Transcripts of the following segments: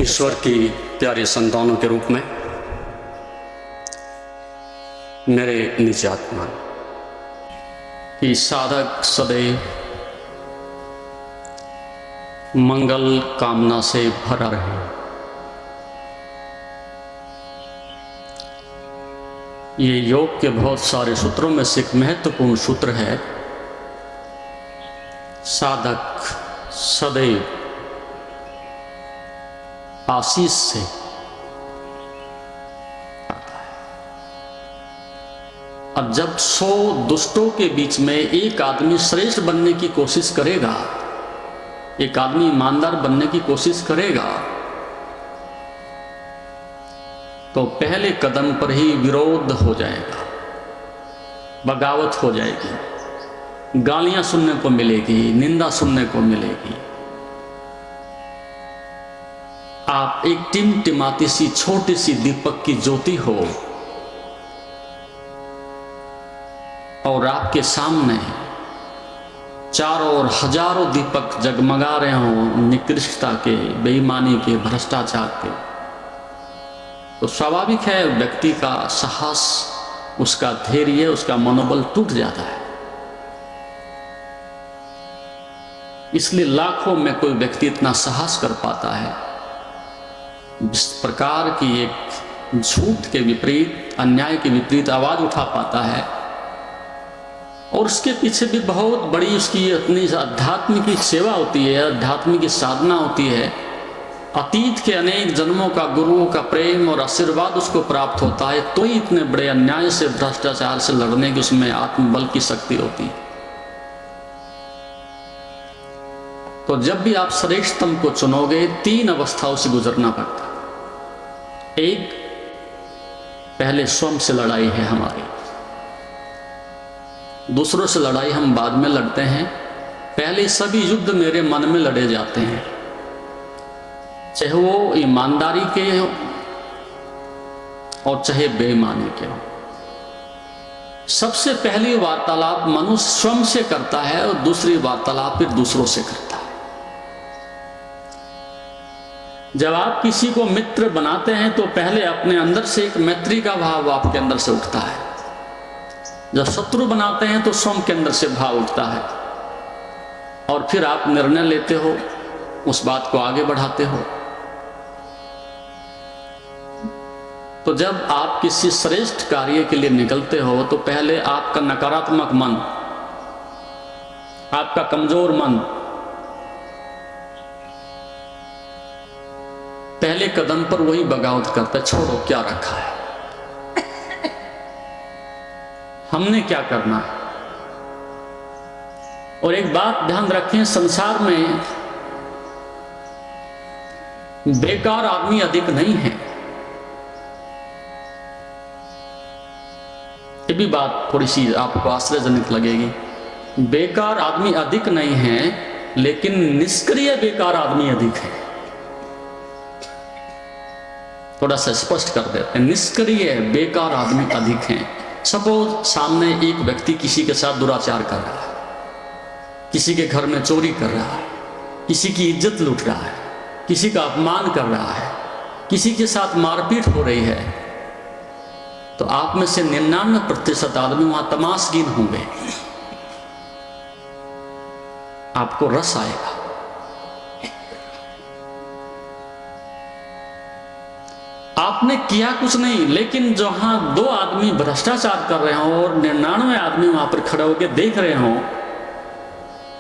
ईश्वर की प्यारे संतानों के रूप में मेरे निजात्मा कि साधक सदैव मंगल कामना से भरा रहे। ये योग के बहुत सारे सूत्रों में से एक महत्वपूर्ण सूत्र है। साधक सदैव आशीष से आता है। अब जब 100 दुष्टों के बीच में एक आदमी श्रेष्ठ बनने की कोशिश करेगा, एक आदमी ईमानदार बनने की कोशिश करेगा, तो पहले कदम पर ही विरोध हो जाएगा, बगावत हो जाएगी, गालियां सुनने को मिलेगी, निंदा सुनने को मिलेगी। आप एक टिमटिमाती सी छोटी सी दीपक की ज्योति हो और आपके सामने चारों ओर हजारों दीपक जगमगा रहे हों निकृष्टता के, बेईमानी के, भ्रष्टाचार के, तो स्वाभाविक है व्यक्ति का साहस, उसका धैर्य, उसका मनोबल टूट जाता है। इसलिए लाखों में कोई व्यक्ति इतना साहस कर पाता है, जिस प्रकार की एक झूठ के विपरीत, अन्याय के विपरीत आवाज उठा पाता है, और उसके पीछे भी बहुत बड़ी उसकी अपनी आध्यात्मिक सेवा होती है, आध्यात्मिक साधना होती है। अतीत के अनेक जन्मों का गुरुओं का प्रेम और आशीर्वाद उसको प्राप्त होता है, तो ही इतने बड़े अन्याय से, भ्रष्टाचार से लड़ने की उसमें आत्मबल की शक्ति होती है। तो जब भी आप श्रेष्ठतम को चुनोगे, 3 अवस्थाओं से गुजरना पड़ता है। एक, पहले स्वयं से लड़ाई है हमारी, दूसरों से लड़ाई हम बाद में लड़ते हैं। पहले सभी युद्ध मेरे मन में लड़े जाते हैं, चाहे वो ईमानदारी के हो और चाहे बेईमानी के हो। सबसे पहली वार्तालाप मनुष्य स्वयं से करता है और दूसरी वार्तालाप फिर दूसरों से करता है। जब आप किसी को मित्र बनाते हैं तो पहले अपने अंदर से एक मैत्री का भाव आपके अंदर से उठता है। जब शत्रु बनाते हैं तो स्वयं के अंदर से भाव उठता है, और फिर आप निर्णय लेते हो, उस बात को आगे बढ़ाते हो। तो जब आप किसी श्रेष्ठ कार्य के लिए निकलते हो तो पहले आपका नकारात्मक मन, आपका कमजोर मन पहले कदम पर वही बगावत करता है, छोड़ो क्या रखा है, हमने क्या करना है। और एक बात ध्यान रखें, संसार में बेकार आदमी अधिक नहीं है। ये भी बात थोड़ी सी आपको आश्चर्यजनक लगेगी। बेकार आदमी अधिक नहीं है, लेकिन निष्क्रिय बेकार आदमी अधिक है। थोड़ा सा स्पष्ट कर देते हैं, निष्क्रिय बेकार आदमी अधिक हैं। सपोज सामने एक व्यक्ति किसी के साथ दुराचार कर रहा है, किसी के घर में चोरी कर रहा है, किसी की इज्जत लूट रहा है, किसी का अपमान कर रहा है, किसी के साथ मारपीट हो रही है, तो आप में से 99% आदमी वहां तमाशगीन होंगे। आपको रस आएगा। आपने किया कुछ नहीं, लेकिन जहां 2 आदमी भ्रष्टाचार कर रहे हो और 99 आदमी वहां पर खड़े होकर देख रहे हो,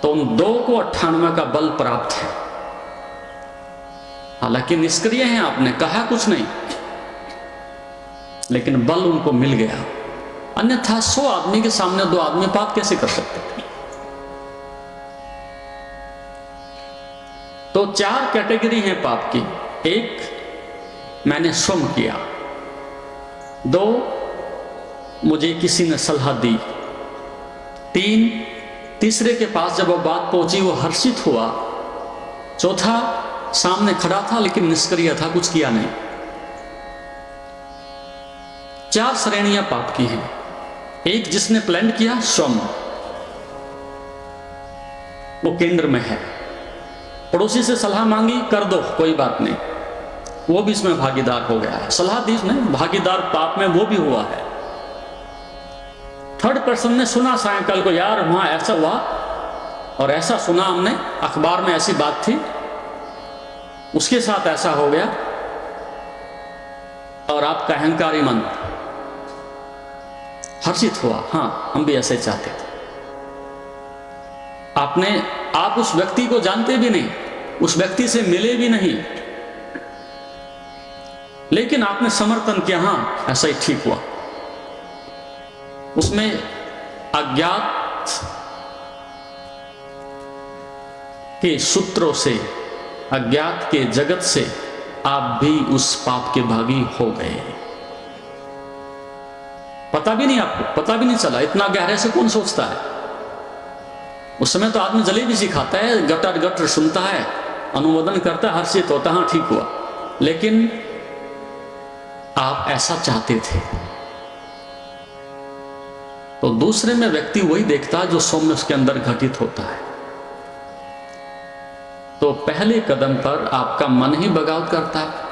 तो उन 2 को 98 का बल प्राप्त है। हालांकि निष्क्रिय हैं, आपने कहा कुछ नहीं, लेकिन बल उनको मिल गया। अन्यथा 100 आदमी के सामने 2 आदमी पाप कैसे कर सकते थे। तो 4 कैटेगरी है पाप की। 1, मैंने स्वयं किया। 2, मुझे किसी ने सलाह दी। 3, तीसरे के पास जब वो बात पहुंची वो हर्षित हुआ। 4, सामने खड़ा था लेकिन निष्क्रिय था, कुछ किया नहीं। 4 श्रेणियां पाप की हैं। 1, जिसने प्लान किया, स्वयं, वो केंद्र में है। पड़ोसी से सलाह मांगी, कर दो कोई बात नहीं, वो भी इसमें भागीदार हो गया है। सलाह दी उसने, भागीदार पाप में वो भी हुआ है। थर्ड पर्सन ने सुना सायंकाल को, यार वहां ऐसा हुआ और ऐसा सुना हमने, अखबार में ऐसी बात थी, उसके साथ ऐसा हो गया, और आपका अहंकारी मन हर्षित हुआ, हाँ हम भी ऐसे चाहते थे। आप उस व्यक्ति को जानते भी नहीं, उस व्यक्ति से मिले भी नहीं, लेकिन आपने समर्थन किया, हाँ ऐसा ही ठीक हुआ। उसमें अज्ञात के सूत्रों से, अज्ञात के जगत से आप भी उस पाप के भागी हो गए। पता भी नहीं, आपको पता भी नहीं चला। इतना गहरे से कौन सोचता है? उस समय तो आदमी जलेबी सी खाता है, गटर गटर सुनता है, अनुमोदन करता है, हर्षित होता है, हाँ ठीक हुआ। लेकिन आप ऐसा चाहते थे। तो दूसरे में व्यक्ति वही देखता है जो सौम्य उसके अंदर घटित होता है। तो पहले कदम पर आपका मन ही बगावत करता है,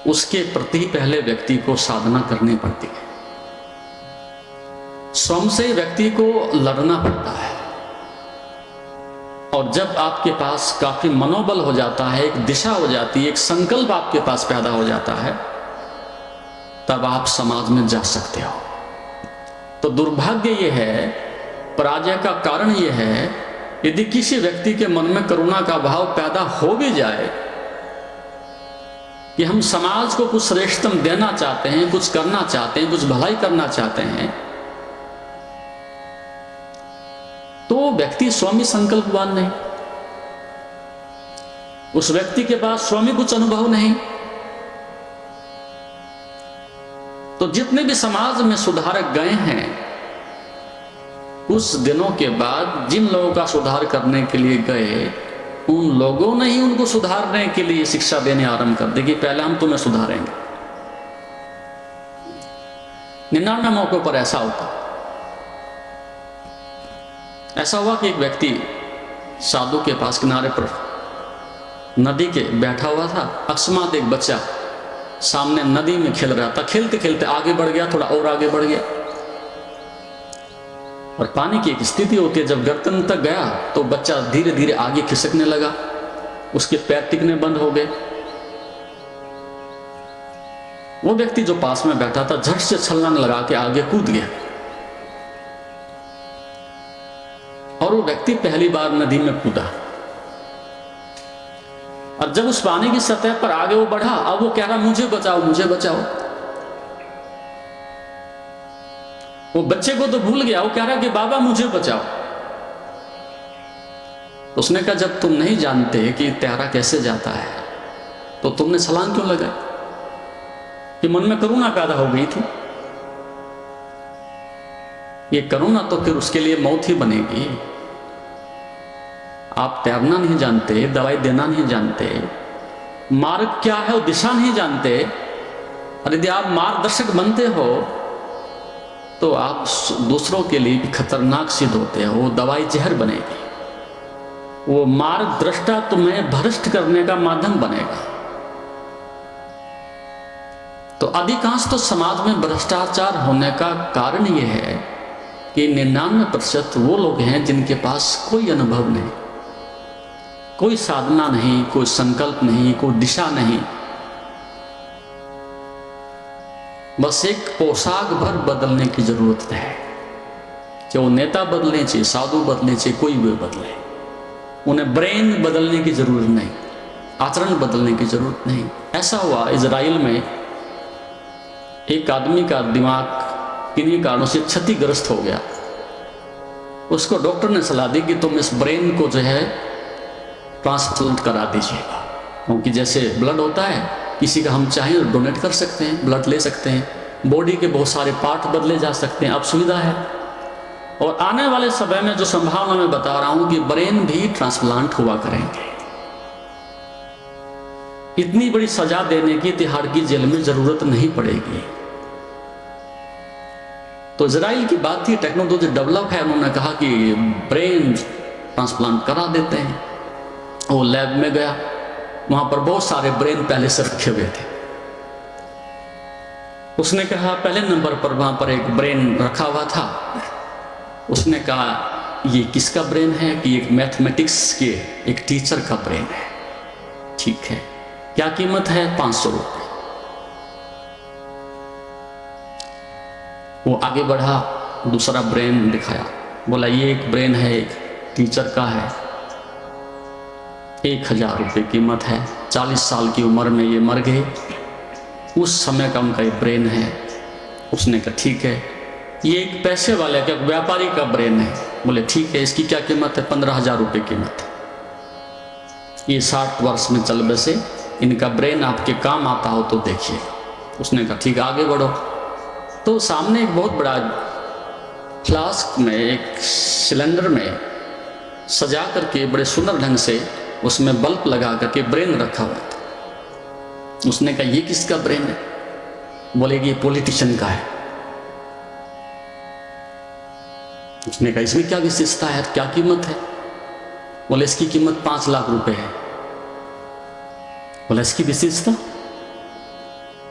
उसके प्रति पहले व्यक्ति को साधना करनी पड़ती है। स्वयं से व्यक्ति को लड़ना पड़ता है। और जब आपके पास काफी मनोबल हो जाता है, एक दिशा हो जाती है, एक संकल्प आपके पास पैदा हो जाता है, तब आप समाज में जा सकते हो। तो दुर्भाग्य यह है, पराजय का कारण यह है, यदि किसी व्यक्ति के मन में करुणा का भाव पैदा हो भी जाए कि हम समाज को कुछ श्रेष्ठतम देना चाहते हैं, कुछ करना चाहते हैं, कुछ भलाई करना चाहते हैं, तो व्यक्ति स्वामी संकल्पवान नहीं, उस व्यक्ति के पास स्वामी कुछ अनुभव नहीं। तो जितने भी समाज में सुधारक गए हैं, कुछ दिनों के बाद जिन लोगों का सुधार करने के लिए गए, उन लोगों ने ही उनको सुधारने के लिए शिक्षा देने आरंभ कर दी कि पहले हम तुम्हें सुधारेंगे। 99 मौकों पर ऐसा होता। ऐसा हुआ कि एक व्यक्ति साधु के पास किनारे पर नदी के बैठा हुआ था। अकस्मात एक बच्चा सामने नदी में खेल रहा था, खेलते खेलते आगे बढ़ गया, थोड़ा और आगे बढ़ गया, और पानी की एक स्थिति होती है, जब गर्दन तक गया तो बच्चा धीरे धीरे आगे खिसकने लगा, उसके पैर टिकने बंद हो गए। वो व्यक्ति जो पास में बैठा था झट से छलांग लगा के आगे कूद गया, और वो व्यक्ति पहली बार नदी में कूदा। और जब उस पानी की सतह पर आगे वो बढ़ा, अब वो कह रहा मुझे बचाओ, मुझे बचाओ। वो बच्चे को तो भूल गया, वो कह रहा कि बाबा मुझे बचाओ। तो उसने कहा जब तुम नहीं जानते कि तैरा कैसे जाता है, तो तुमने छलांग क्यों लगाई? कि मन में करुणा पैदा हो गई थी। ये करुणा तो फिर उसके लिए मौत ही बनेगी। आप तैरना नहीं जानते, दवाई देना नहीं जानते, मार्ग क्या है वो दिशा नहीं जानते, और यदि आप मार्गदर्शक बनते हो तो आप दूसरों के लिए भी खतरनाक सिद्ध होते हो। वो दवाई जहर बनेगी, वो मार्गदृष्टा तुम्हें भ्रष्ट करने का माध्यम बनेगा। तो अधिकांश तो समाज में भ्रष्टाचार होने का कारण यह है कि 99% वो लोग हैं जिनके पास कोई अनुभव नहीं, कोई साधना नहीं, कोई संकल्प नहीं, कोई दिशा नहीं। बस एक पोशाक भर बदलने की जरूरत है कि वो नेता बदलने चाहिए, साधु बदलने चाहिए, कोई भी बदले। उन्हें ब्रेन बदलने की जरूरत नहीं, आचरण बदलने की जरूरत नहीं। ऐसा हुआ इजराइल में, एक आदमी का दिमाग किन्हीं कारणों से क्षतिग्रस्त हो गया। उसको डॉक्टर ने सलाह दी कि तुम इस ब्रेन को जो है ट्रांसप्लांट करा दीजिएगा, क्योंकि जैसे ब्लड होता है, किसी का हम चाहें डोनेट कर सकते हैं, ब्लड ले सकते हैं, बॉडी के बहुत सारे पार्ट बदले जा सकते हैं, अब सुविधा है। और आने वाले समय में जो संभावना मैं बता रहा हूं कि ब्रेन भी ट्रांसप्लांट हुआ करेंगे। इतनी बड़ी सजा देने की तिहाड़ की जेल में जरूरत नहीं पड़ेगी। तो इजराइल की बात थी, टेक्नोलॉजी डेवलप है, उन्होंने कहा कि ब्रेन ट्रांसप्लांट करा देते हैं। वो लैब में गया, वहां पर बहुत सारे ब्रेन पहले से रखे हुए थे। उसने कहा पहले नंबर पर वहां पर एक ब्रेन रखा हुआ था। उसने कहा ये किसका ब्रेन है? कि एक मैथमेटिक्स के एक टीचर का ब्रेन है। ठीक है, क्या कीमत है? 500 रुपये। वो आगे बढ़ा, दूसरा ब्रेन दिखाया, बोला ये एक ब्रेन है, एक टीचर का है, 1000 रुपये कीमत है। 40 साल की उम्र में ये मर गए, उस समय का उनका एक ब्रेन है। उसने कहा ठीक है, ये एक पैसे वाले का व्यापारी का ब्रेन है। बोले ठीक है, इसकी क्या कीमत है? 15,000 रुपये कीमत है। ये 60 वर्ष में चल बसे, इनका ब्रेन आपके काम आता हो तो देखिए। उसने कहा ठीक है, आगे बढ़ो। तो सामने एक बहुत बड़ा फ्लास्क में, एक सिलेंडर में सजा करके बड़े सुंदर ढंग से उसमें बल्ब लगा करके ब्रेन रखा हुआ था। उसने कहा ये किसका ब्रेन है? बोले कि ये पॉलिटिशियन का है। उसने कहा इसमें क्या विशेषता है, क्या कीमत है? बोले इसकी कीमत 5 लाख रुपए है। बोला इसकी विशेषता?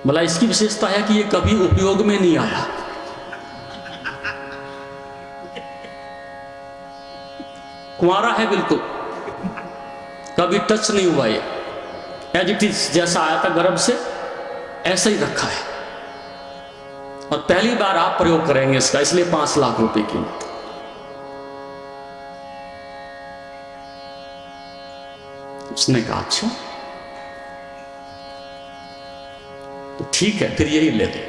बोला इसकी विशेषता है कि ये कभी उपयोग में नहीं आया। कुंवारा है बिल्कुल, कभी टच नहीं हुआ, ये एज इट इज जैसा आया था गर्भ से ऐसा ही रखा है, और पहली बार आप प्रयोग करेंगे इसका, इसलिए 5 लाख रुपए कीमत। उसने कहा अच्छा तो ठीक है, फिर यही ले दो।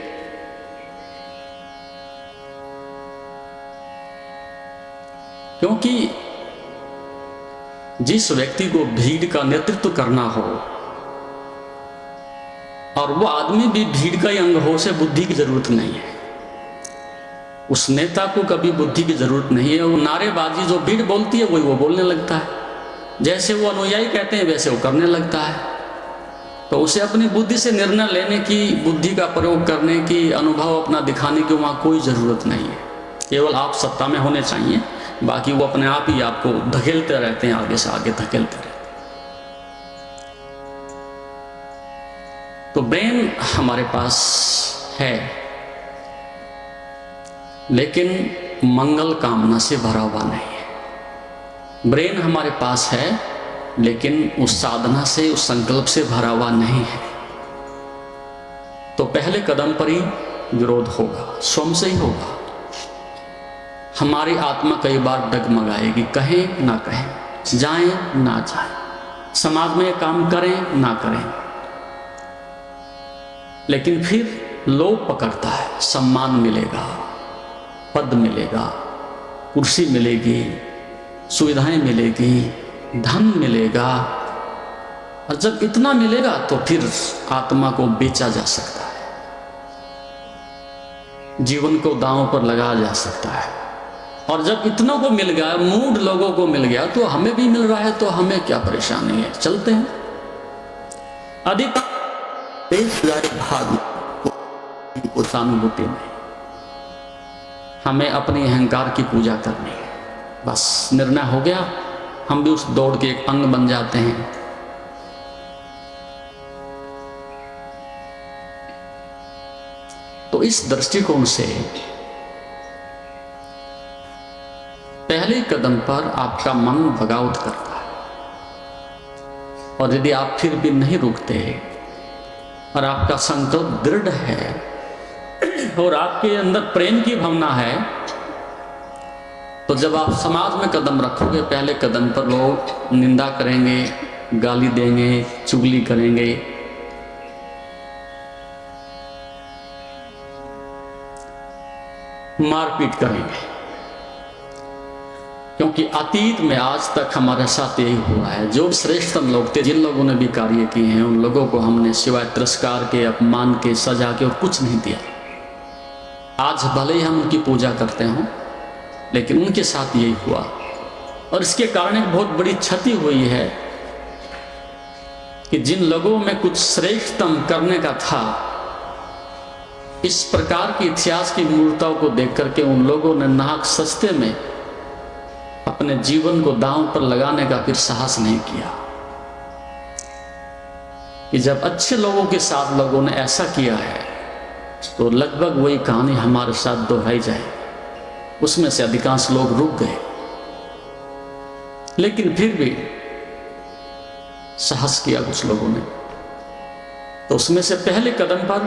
क्योंकि जिस व्यक्ति को भीड़ का नेतृत्व करना हो, और वो आदमी भी भीड़ का ही अंग हो, उसे बुद्धि की जरूरत नहीं है। उस नेता को कभी बुद्धि की जरूरत नहीं है। वो नारेबाजी जो भीड़ बोलती है वही वो बोलने लगता है, जैसे वो अनुयायी कहते हैं वैसे वो करने लगता है। तो उसे अपनी बुद्धि से निर्णय लेने की, बुद्धि का प्रयोग करने की, अनुभव अपना दिखाने की वहाँ कोई ज़रूरत नहीं है। केवल आप सत्ता में होने चाहिए, बाकी वो अपने आप ही आपको धकेलते रहते हैं, आगे से आगे धकेलते रहते हैं। तो ब्रेन हमारे पास है, लेकिन मंगल कामना से भरा हुआ नहीं है। ब्रेन हमारे पास है, लेकिन उस साधना से, उस संकल्प से भरा हुआ नहीं है। तो पहले कदम पर ही विरोध होगा, स्वयं से ही होगा। हमारी आत्मा कई बार डगमगाएगी, कहें ना कहें, जाएं ना जाएं, समाज में काम करें ना करें, लेकिन फिर लोभ पकड़ता है। सम्मान मिलेगा, पद मिलेगा, कुर्सी मिलेगी, सुविधाएं मिलेगी, धन मिलेगा, और जब इतना मिलेगा तो फिर आत्मा को बेचा जा सकता है, जीवन को दांव पर लगाया जा सकता है। और जब इतनों को मिल गया, मूड लोगों को मिल गया, तो हमें भी मिल रहा है, तो हमें क्या परेशानी है, चलते हैं। अधिक भाग को सहानुभूति नहीं, हमें अपने अहंकार की पूजा करनी है। बस निर्णय हो गया, हम भी उस दौड़ के एक अंग बन जाते हैं। तो इस दृष्टिकोण से पहले कदम पर आपका मन बगावत करता है, और यदि आप फिर भी नहीं रुकते और आपका संकल्प दृढ़ है और आपके अंदर प्रेम की भावना है, तो जब आप समाज में कदम रखोगे, पहले कदम पर लोग निंदा करेंगे, गाली देंगे, चुगली करेंगे, मारपीट करेंगे। क्योंकि अतीत में आज तक हमारे साथ यही हुआ है। जो श्रेष्ठतम लोग थे, जिन लोगों ने भी कार्य किए हैं, उन लोगों को हमने सिवाय तिरस्कार के, अपमान के, सजा के और कुछ नहीं दिया। आज भले ही हम उनकी पूजा करते हों, लेकिन उनके साथ यही हुआ, और इसके कारण एक बहुत बड़ी क्षति हुई है कि जिन लोगों में कुछ श्रेष्ठतम करने का था, इस प्रकार की इतिहास की मूर्ताओं को देख करके उन लोगों ने नाहक सस्ते में अपने जीवन को दांव पर लगाने का फिर साहस नहीं किया। कि जब अच्छे लोगों के साथ लोगों ने ऐसा किया है तो लगभग वही कहानी हमारे साथ दोहराई जाए। उसमें से अधिकांश लोग रुक गए, लेकिन फिर भी साहस किया कुछ लोगों ने। तो उसमें से पहले कदम पर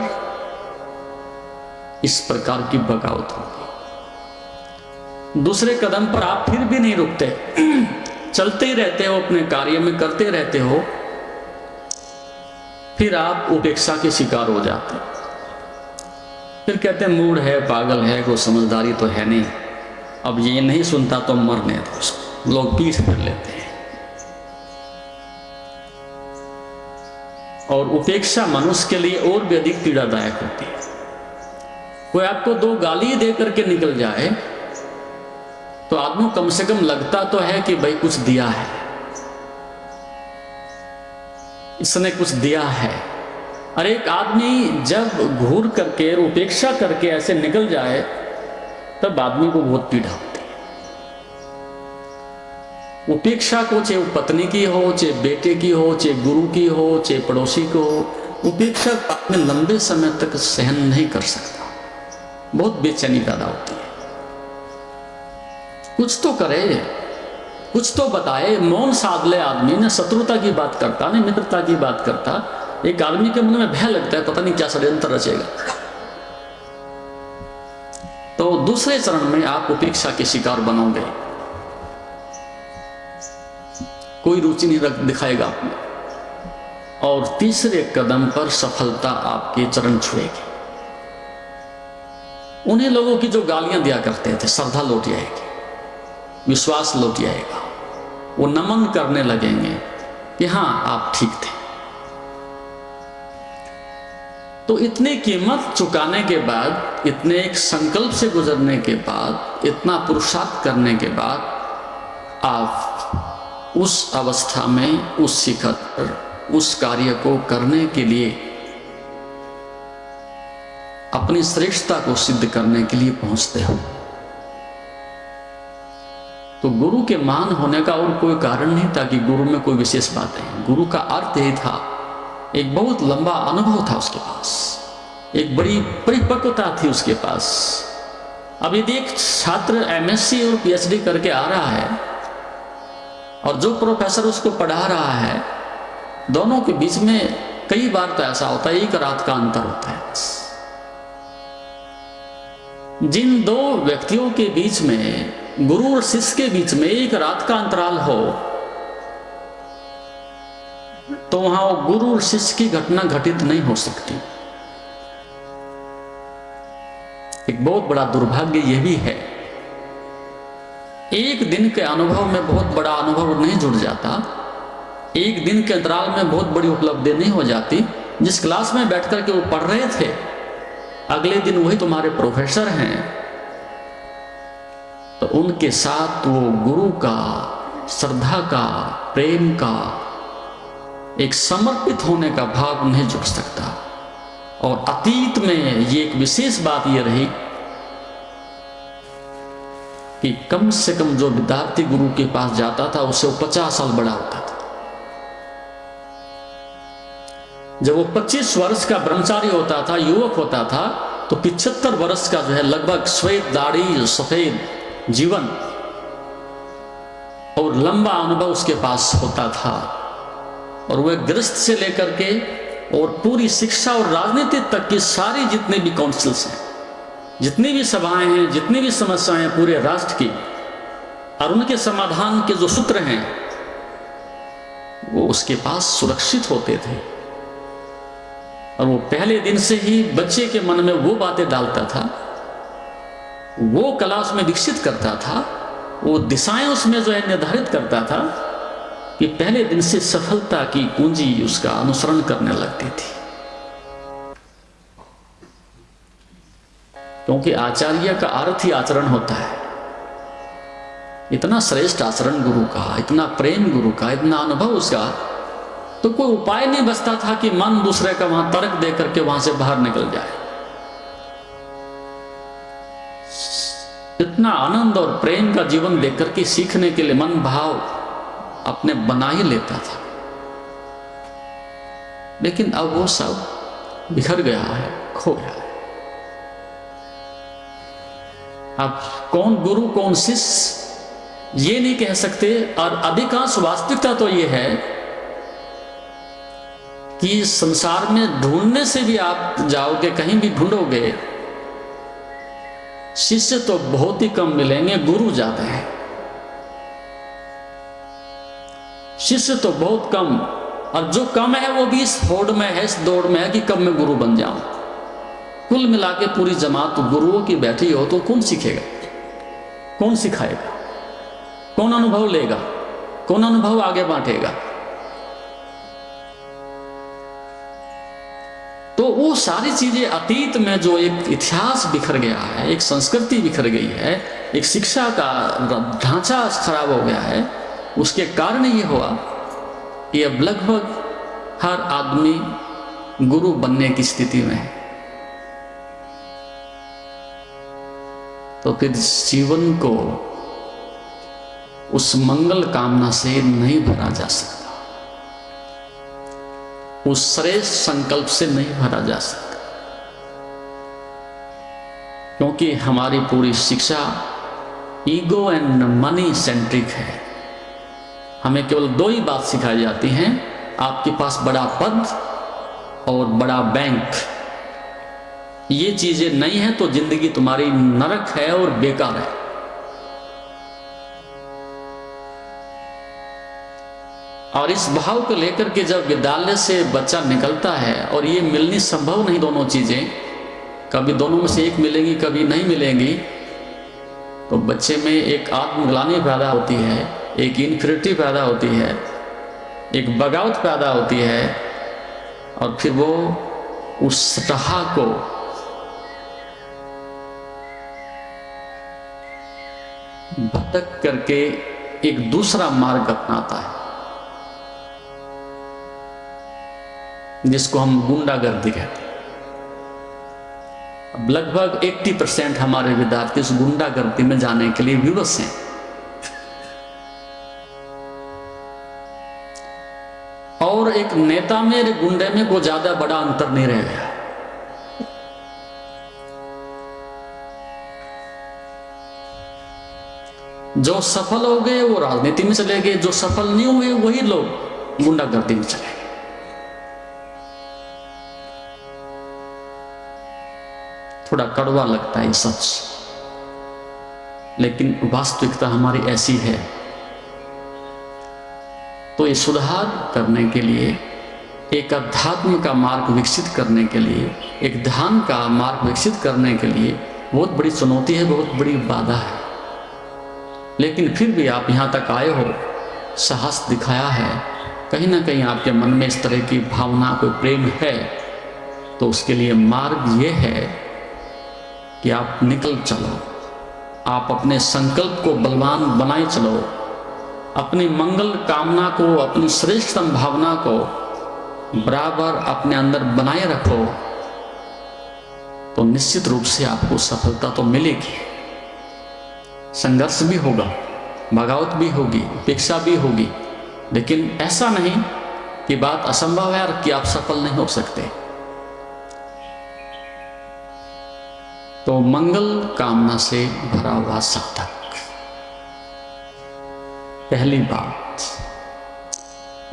इस प्रकार की बगावत होगी। दूसरे कदम पर आप फिर भी नहीं रुकते, चलते ही रहते हो, अपने कार्य में करते रहते हो। फिर आप उपेक्षा के शिकार हो जाते हो। फिर कहते हैं मूड है, पागल है, कोई समझदारी तो है नहीं, अब ये नहीं सुनता तो मरने दो उसको। लोग पीठ कर लेते हैं। और उपेक्षा मनुष्य के लिए और भी अधिक पीड़ादायक होती है। कोई आपको दो गाली दे करके निकल जाए तो आदमी कम से कम लगता तो है कि भाई कुछ दिया है, इसने कुछ दिया है। और एक आदमी जब घूर करके उपेक्षा करके ऐसे निकल जाए तब आदमी को बहुत पीड़ा होती है। उपेक्षा को चाहे वो पत्नी की हो, चाहे बेटे की हो, चाहे गुरु की हो, चाहे पड़ोसी को हो, उपेक्षा में लंबे समय तक सहन नहीं कर सकता, बहुत बेचैनी पैदा होती है। कुछ तो करे, कुछ तो बताए, मौन साध ले आदमी। न शत्रुता की बात करता, न मित्रता की बात करता। एक आदमी के मन में भय लगता है, पता नहीं क्या षड्यंत्र रचेगा। तो दूसरे चरण में आप उपेक्षा के शिकार बनोगे, कोई रुचि नहीं दिखाएगा आपने। और तीसरे कदम पर सफलता आपके चरण छुएगी। उन्हीं लोगों की जो गालियां दिया करते थे, श्रद्धा लौट आएगी, विश्वास लौट आएगा। वो नमन करने लगेंगे कि हाँ आप ठीक थे। तो इतनी कीमत चुकाने के बाद, इतने एक संकल्प से गुजरने के बाद, इतना पुरुषार्थ करने के बाद आप उस अवस्था में, उस शिखर पर, उस कार्य को करने के लिए, अपनी श्रेष्ठता को सिद्ध करने के लिए पहुंचते हो। तो गुरु के महान होने का और कोई कारण नहीं था कि गुरु में कोई विशेष बात है। गुरु का अर्थ यही था, एक बहुत लंबा अनुभव था उसके पास, एक बड़ी परिपक्वता थी उसके पास। अब यदि एक छात्र एमएससी और पीएचडी करके आ रहा है और जो प्रोफेसर उसको पढ़ा रहा है, दोनों के बीच में कई बार तो ऐसा होता है, एक रात का अंतर होता है। जिन दो व्यक्तियों के बीच में, गुरु और शिष्य के बीच में एक रात का अंतराल हो, तो वहां गुरु और शिष्य की घटना घटित नहीं हो सकती। एक बहुत बड़ा दुर्भाग्य यह भी है, एक दिन के अनुभव में बहुत बड़ा अनुभव नहीं जुड़ जाता, एक दिन के अंतराल में बहुत बड़ी उपलब्धि नहीं हो जाती। जिस क्लास में बैठकर के वो पढ़ रहे थे, अगले दिन वही तुम्हारे प्रोफेसर हैं, तो उनके साथ वो गुरु का, श्रद्धा का, प्रेम का, एक समर्पित होने का भाव नहीं जुड़ सकता। और अतीत में ये एक विशेष बात ये रही कि कम से कम जो विद्यार्थी गुरु के पास जाता था उससे वो 50 साल बड़ा होता था। जब वो 25 वर्ष का ब्रह्मचारी होता था, युवक होता था, तो 75 वर्ष का जो है लगभग श्वेत दाढ़ी, सफेद जीवन और लंबा अनुभव उसके पास होता था। और वह गृहस्थ से लेकर के और पूरी शिक्षा और राजनीति तक की सारी जितने भी काउंसिल्स हैं, जितनी भी सभाएं हैं, जितनी भी समस्याएं हैं पूरे राष्ट्र की, और उनके समाधान के जो सूत्र हैं वो उसके पास सुरक्षित होते थे। और वो पहले दिन से ही बच्चे के मन में वो बातें डालता था, वो कला उसमें विकसित करता था, वो दिशाएं उसमें जो है निर्धारित करता था कि पहले दिन से सफलता की कुंजी उसका अनुसरण करने लगती थी। क्योंकि आचार्य का अर्थ ही आचरण होता है। इतना श्रेष्ठ आचरण गुरु का, इतना प्रेम गुरु का, इतना अनुभव उसका, तो कोई उपाय नहीं बचता था कि मन दूसरे का वहां तर्क दे करके वहां से बाहर निकल जाए। इतना आनंद और प्रेम का जीवन देकर के सीखने के लिए मन भाव अपने बना ही लेता था। लेकिन अब वो सब बिखर गया है, खो गया है। अब कौन गुरु कौन शिष्य ये नहीं कह सकते। और अधिकांश वास्तविकता तो ये है कि संसार में ढूंढने से भी आप जाओगे, कहीं भी ढूंढोगे, शिष्य तो बहुत ही कम मिलेंगे, गुरु ज्यादा है। शिष्य तो बहुत कम, और जो कम है वो भी इस होड़ में है, इस दौड़ में है कि कब मैं गुरु बन जाऊं। कुल मिला के पूरी जमात गुरुओं की बैठी हो तो कौन सीखेगा, कौन सिखाएगा, कौन अनुभव लेगा, कौन अनुभव आगे बांटेगा। तो वो सारी चीजें अतीत में जो एक इतिहास बिखर गया है, एक संस्कृति बिखर गई है, एक शिक्षा का ढांचा खराब हो गया है, उसके कारण ये हुआ कि अब लगभग हर आदमी गुरु बनने की स्थिति में है। तो फिर जीवन को उस मंगल कामना से नहीं भरा जा सकता, उस श्रेष्ठ संकल्प से नहीं भरा जा सकता, क्योंकि हमारी पूरी शिक्षा ईगो एंड मनी सेंट्रिक है। हमें केवल दो ही बात सिखाई जाती हैं, आपके पास बड़ा पद और बड़ा बैंक, ये चीजें नहीं है तो जिंदगी तुम्हारी नरक है और बेकार है। और इस भाव को लेकर के जब विद्यालय से बच्चा निकलता है, और ये मिलनी संभव नहीं दोनों चीजें, कभी दोनों में से एक मिलेंगी कभी नहीं मिलेंगी, तो बच्चे में एक आत्मग्लानि पैदा होती है, एक इन्फिनिटी पैदा होती है, एक बगावत पैदा होती है, और फिर वो उस राह को भटक करके एक दूसरा मार्ग अपनाता है, जिसको हम गुंडागर्दी कहते हैं। अब लगभग 80% हमारे विद्यार्थी इस गुंडागर्दी में जाने के लिए विवश हैं। और एक नेता में एक गुंडे में कोई ज्यादा बड़ा अंतर नहीं रह गया। जो सफल हो गए वो राजनीति में चले गए, जो सफल नहीं हुए वही लोग गुंडागर्दी में चले गए। थोड़ा कड़वा लगता है सच, लेकिन वास्तविकता हमारी ऐसी है। तो ये सुधार करने के लिए, एक अध्यात्म का मार्ग विकसित करने के लिए, एक ध्यान का मार्ग विकसित करने के लिए बहुत बड़ी चुनौती है, बहुत बड़ी बाधा है। लेकिन फिर भी आप यहाँ तक आए हो, साहस दिखाया है, कहीं ना कहीं आपके मन में इस तरह की भावना, कोई प्रेम है, तो उसके लिए मार्ग ये है कि आप निकल चलो, आप अपने संकल्प को बलवान बनाए चलो, अपनी मंगल कामना को, अपनी श्रेष्ठ संभावना को बराबर अपने अंदर बनाए रखो, तो निश्चित रूप से आपको सफलता तो मिलेगी। संघर्ष भी होगा, बगावत भी होगी, उपेक्षा भी होगी, लेकिन ऐसा नहीं कि बात असंभव है और कि आप सफल नहीं हो सकते। तो मंगल कामना से भरा हुआ साधक, पहली बात,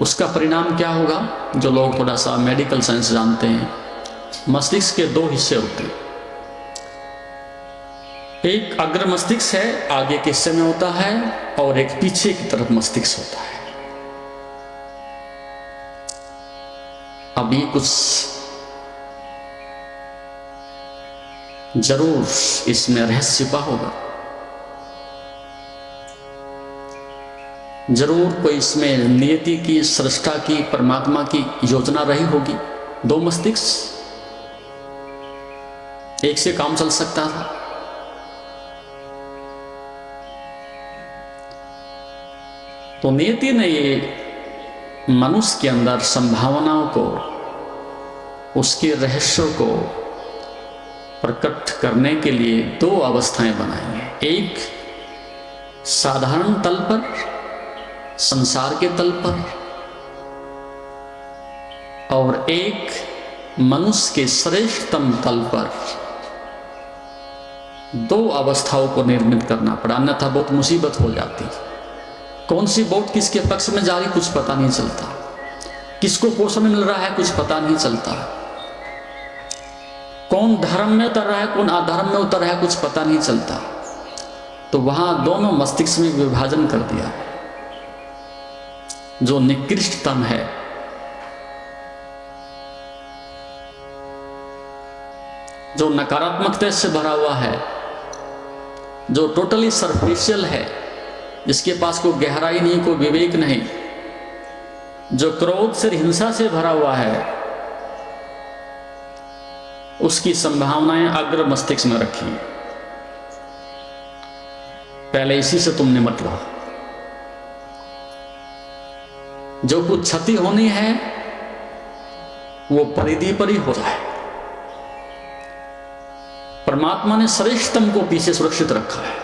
उसका परिणाम क्या होगा? जो लोग थोड़ा सा मेडिकल साइंस जानते हैं, मस्तिष्क के दो हिस्से होते हैं। एक अग्र मस्तिष्क है, आगे के हिस्से में होता है, और एक पीछे की तरफ मस्तिष्क होता है। अब ये कुछ जरूर इसमें रहस्य छिपा होगा, जरूर कोई इसमें नियति की, सृष्टा की, परमात्मा की योजना रही होगी। दो मस्तिष्क, एक से काम चल सकता था। तो नियति ने ये मनुष्य के अंदर संभावनाओं को, उसके रहस्यों को प्रकट करने के लिए दो अवस्थाएं बनाई हैं। एक साधारण तल पर, संसार के तल पर, और एक मनुष्य के श्रेष्ठतम तल पर दो अवस्थाओं को निर्मित करना पड़ा, अन्यथा बहुत मुसीबत हो जाती। कौन सी वोट किसके पक्ष में जा रही कुछ पता नहीं चलता, किसको पोषण मिल रहा है कुछ पता नहीं चलता, कौन धर्म में उतर रहा है कौन अधर्म में उतर रहा है कुछ पता नहीं चलता। तो वहां दोनों मस्तिष्क में विभाजन कर दिया है। जो निकृष्टतम है, जो नकारात्मकता से भरा हुआ है, जो टोटली सरफेशियल है, जिसके पास कोई गहराई नहीं, कोई विवेक नहीं, जो क्रोध से हिंसा से भरा हुआ है, उसकी संभावनाएं अग्र मस्तिष्क में रखी। पहले इसी से तुम निमट लो। जो कुछ क्षति होनी है वो परिधि पर ही हो जाए। परमात्मा ने श्रेष्ठतम को पीछे सुरक्षित रखा है,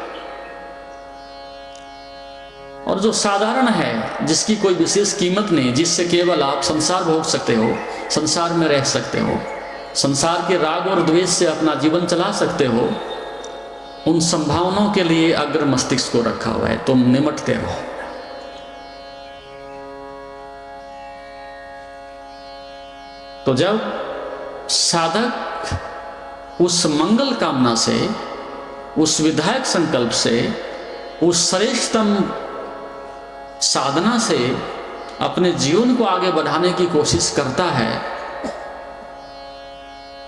और जो साधारण है, जिसकी कोई विशेष कीमत नहीं, जिससे केवल आप संसार भोग सकते हो, संसार में रह सकते हो, संसार के राग और द्वेष से अपना जीवन चला सकते हो, उन संभावनाओं के लिए अग्र मस्तिष्क को रखा हुआ है। तुम निमटते रहो। तो जब साधक उस मंगल कामना से, उस विधायक संकल्प से, उस श्रेष्ठतम साधना से अपने जीवन को आगे बढ़ाने की कोशिश करता है,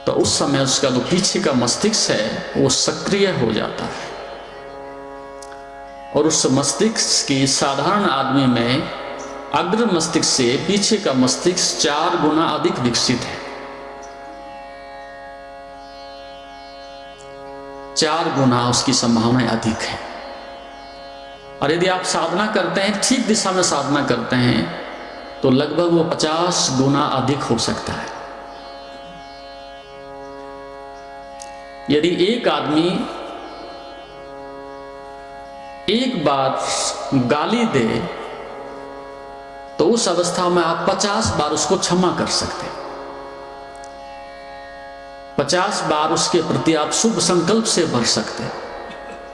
तो उस समय उसका जो पीछे का मस्तिष्क है वो सक्रिय हो जाता है, और उस मस्तिष्क की साधारण आदमी में अग्र मस्तिष्क से पीछे का मस्तिष्क 4 गुना अधिक विकसित है। 4 गुना उसकी संभावनाएं अधिक है। और यदि आप साधना करते हैं, ठीक दिशा में साधना करते हैं, तो लगभग वो 50 गुना अधिक हो सकता है। यदि एक आदमी एक बार गाली दे, तो उस अवस्था में आप 50 बार उसको क्षमा कर सकते हैं। 50 बार उसके प्रति आप शुभ संकल्प से भर सकते हैं।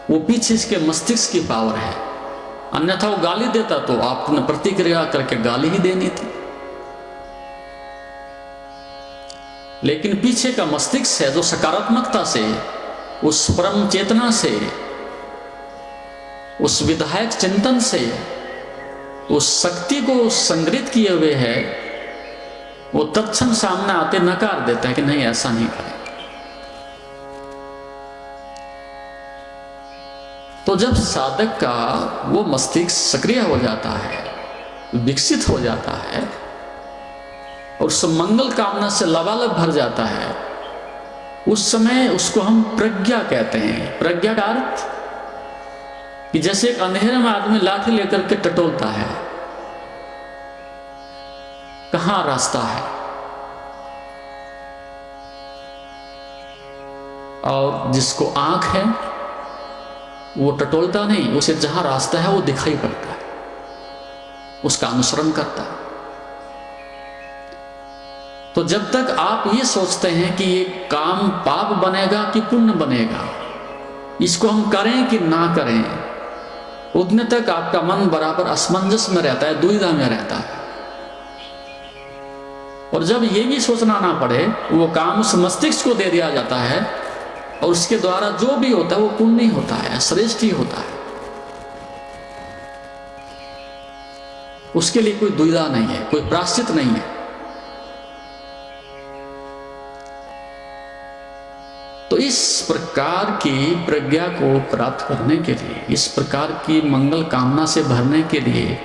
वो पीछे इसके मस्तिष्क की पावर है। अन्यथा वो गाली देता तो आपने प्रतिक्रिया करके गाली ही देनी थी। लेकिन पीछे का मस्तिष्क है जो सकारात्मकता से, उस परम चेतना से, उस विधायक चिंतन से, उस शक्ति को संग्रहित किए हुए है, वो तत्क्षण सामने आते नकार देता है कि नहीं, ऐसा नहीं करें। तो जब साधक का वो मस्तिष्क सक्रिय हो जाता है, विकसित हो जाता है, और उस मंगल कामना से लबालब भर जाता है, उस समय उसको हम प्रज्ञा कहते हैं। प्रज्ञा का अर्थ कि जैसे एक अंधेरे में आदमी लाठी लेकर के टटोलता है, कहां रास्ता है, और जिसको आंख है वो टटोलता नहीं, उसे जहां रास्ता है वो दिखाई पड़ता है, उसका अनुसरण करता है। तो जब तक आप ये सोचते हैं कि ये काम पाप बनेगा कि पुण्य बनेगा, इसको हम करें कि ना करें, उतने तक आपका मन बराबर असमंजस में रहता है, दुविधा में रहता है। और जब ये भी सोचना ना पड़े, वो काम उस मस्तिष्क को दे दिया जाता है, और उसके द्वारा जो भी होता है वो पुण्य ही होता है, श्रेष्ठ ही होता है। उसके लिए कोई दुविधा नहीं है, कोई प्रायश्चित नहीं है। तो इस प्रकार की प्रज्ञा को प्राप्त करने के लिए, इस प्रकार की मंगल कामना से भरने के लिए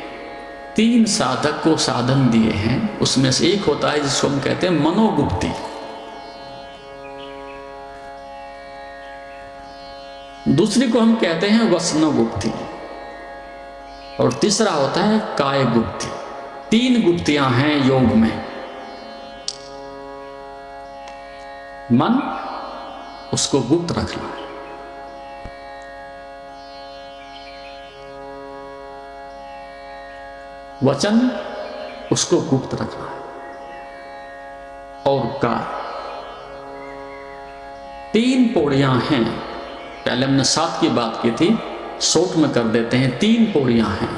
3 साधक को साधन दिए हैं। उसमें से एक होता है जिसको हम कहते हैं मनोगुप्ति, दूसरी को हम कहते हैं वसनोगुप्ति, और तीसरा होता है काय गुप्ति। 3 गुप्तियां हैं योग में। मन, उसको गुप्त रखना है। वचन, उसको गुप्त रखना है। और का 3 पौड़ियां हैं। पहले हमने 7 की बात की थी, शॉर्ट में कर देते हैं। 3 पौड़ियां हैं।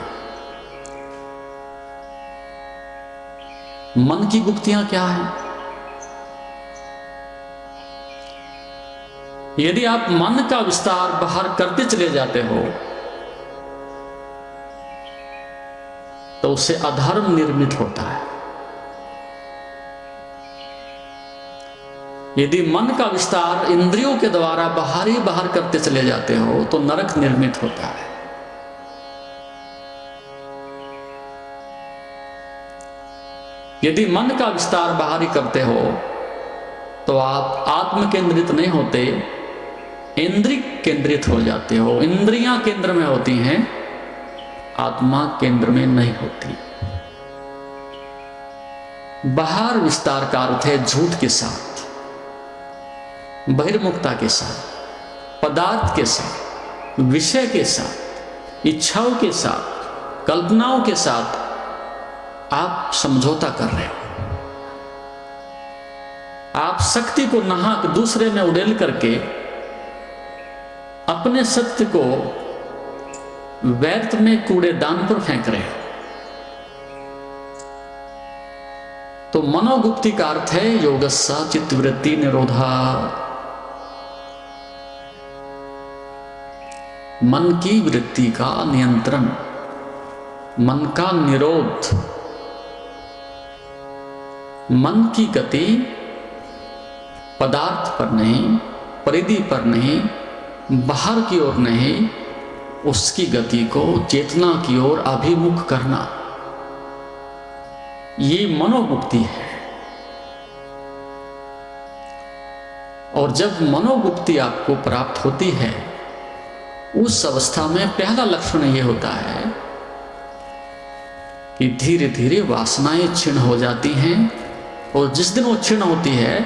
मन की गुप्तियां क्या है? यदि आप मन का विस्तार बाहर करते चले जाते हो तो उससे अधर्म निर्मित होता है। यदि मन का विस्तार इंद्रियों के द्वारा बाहर ही बाहर करते चले जाते हो तो नरक निर्मित होता है। यदि मन का विस्तार बाहर ही करते हो तो आप आत्म केंद्रित नहीं होते, इंद्रिय केंद्रित हो जाते हो। इंद्रियां केंद्र में होती हैं, आत्मा केंद्र में नहीं होती। बाहर विस्तार का अर्थ है झूठ के साथ, बहिर्मुखता के साथ, पदार्थ के साथ, विषय के साथ, इच्छाओं के साथ, कल्पनाओं के साथ आप समझौता कर रहे हो। आप शक्ति को नाहक दूसरे में उड़ेल करके अपने सत्य को व्यर्थ में कूड़ेदान पर फेंक रहे हो। तो मनोगुप्ति का अर्थ है योगस्सा चित्तवृत्ति निरोधा, मन की वृत्ति का नियंत्रण, मन का निरोध। मन की गति पदार्थ पर नहीं, परिधि पर नहीं, बाहर की ओर नहीं, उसकी गति को चेतना की ओर अभिमुख करना, ये मनोगुप्ति है। और जब मनोगुप्ति आपको प्राप्त होती है उस अवस्था में पहला लक्षण यह होता है कि धीरे धीरे वासनाएं क्षीण हो जाती हैं। और जिस दिन वो क्षीण होती है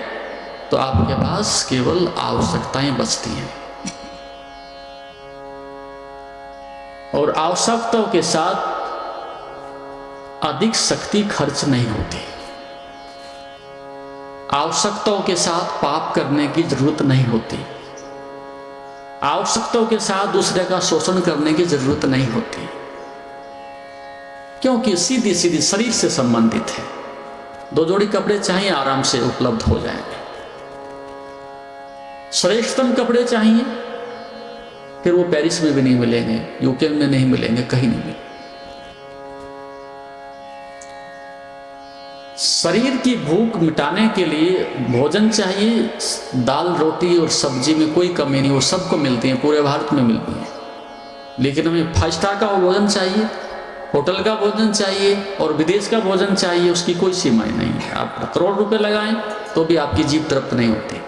तो आपके पास केवल आवश्यकताएं बचती हैं। और आवश्यकताओं के साथ अधिक शक्ति खर्च नहीं होती। आवश्यकताओं के साथ पाप करने की जरूरत नहीं होती। आवश्यकताओं के साथ दूसरे का शोषण करने की जरूरत नहीं होती, क्योंकि सीधी सीधी शरीर से संबंधित है। 2 जोड़ी कपड़े चाहिए, आराम से उपलब्ध हो जाएंगे। श्रेष्ठतम कपड़े चाहिए, फिर वो पेरिस में भी नहीं मिलेंगे, यूके में नहीं मिलेंगे, कहीं नहीं मिलेंगे। शरीर की भूख मिटाने के लिए भोजन चाहिए, दाल रोटी और सब्जी में कोई कमी नहीं, वो सबको मिलती है, पूरे भारत में मिलती है। लेकिन हमें 5 स्टार का भोजन चाहिए, होटल का भोजन चाहिए और विदेश का भोजन चाहिए, उसकी कोई सीमाएं नहीं है। आप करोड़ रुपए लगाएं तो भी आपकी जीभ तृप्त नहीं होती।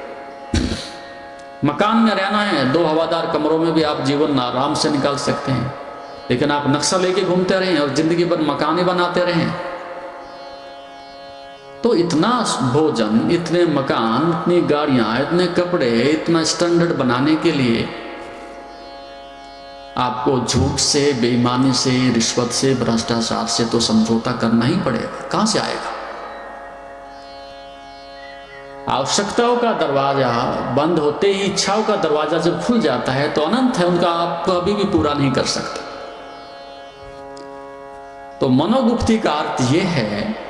मकान में रहना है, 2 हवादार कमरों में भी आप जीवन आराम से निकाल सकते हैं। लेकिन आप नक्शा लेके घूमते रहें और जिंदगी भर मकान ही बनाते रहें तो इतना भोजन, इतने मकान, इतनी गाड़ियां, इतने कपड़े, इतना स्टैंडर्ड बनाने के लिए आपको झूठ से, बेईमानी से, रिश्वत से, भ्रष्टाचार से तो समझौता करना ही पड़ेगा। कहां से आएगा? आवश्यकताओं का दरवाजा बंद होते ही इच्छाओं का दरवाजा जब खुल जाता है तो अनंत है, उनका आप कभी भी पूरा नहीं कर सकते। तो मनोगुप्ति का अर्थ यह है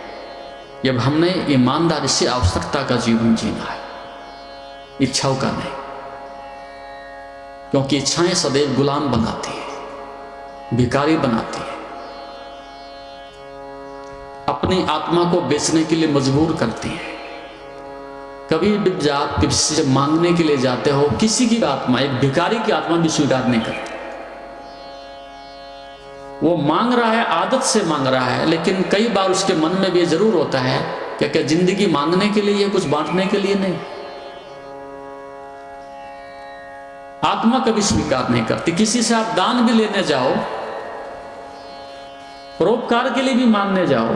जब हमने ईमानदारी से आवश्यकता का जीवन जीना है, इच्छाओं का नहीं। क्योंकि इच्छाएं सदैव गुलाम बनाती है, भिखारी बनाती है, अपनी आत्मा को बेचने के लिए मजबूर करती है। कभी भी आप किसी से मांगने के लिए जाते हो, किसी की आत्मा, एक भिखारी की आत्मा भी स्वीकार नहीं करती। वो मांग रहा है, आदत से मांग रहा है, लेकिन कई बार उसके मन में भी जरूर होता है कि क्या जिंदगी मांगने के लिए, कुछ बांटने के लिए नहीं। आत्मा कभी स्वीकार नहीं करती। किसी से आप दान भी लेने जाओ, परोपकार के लिए भी मांगने जाओ,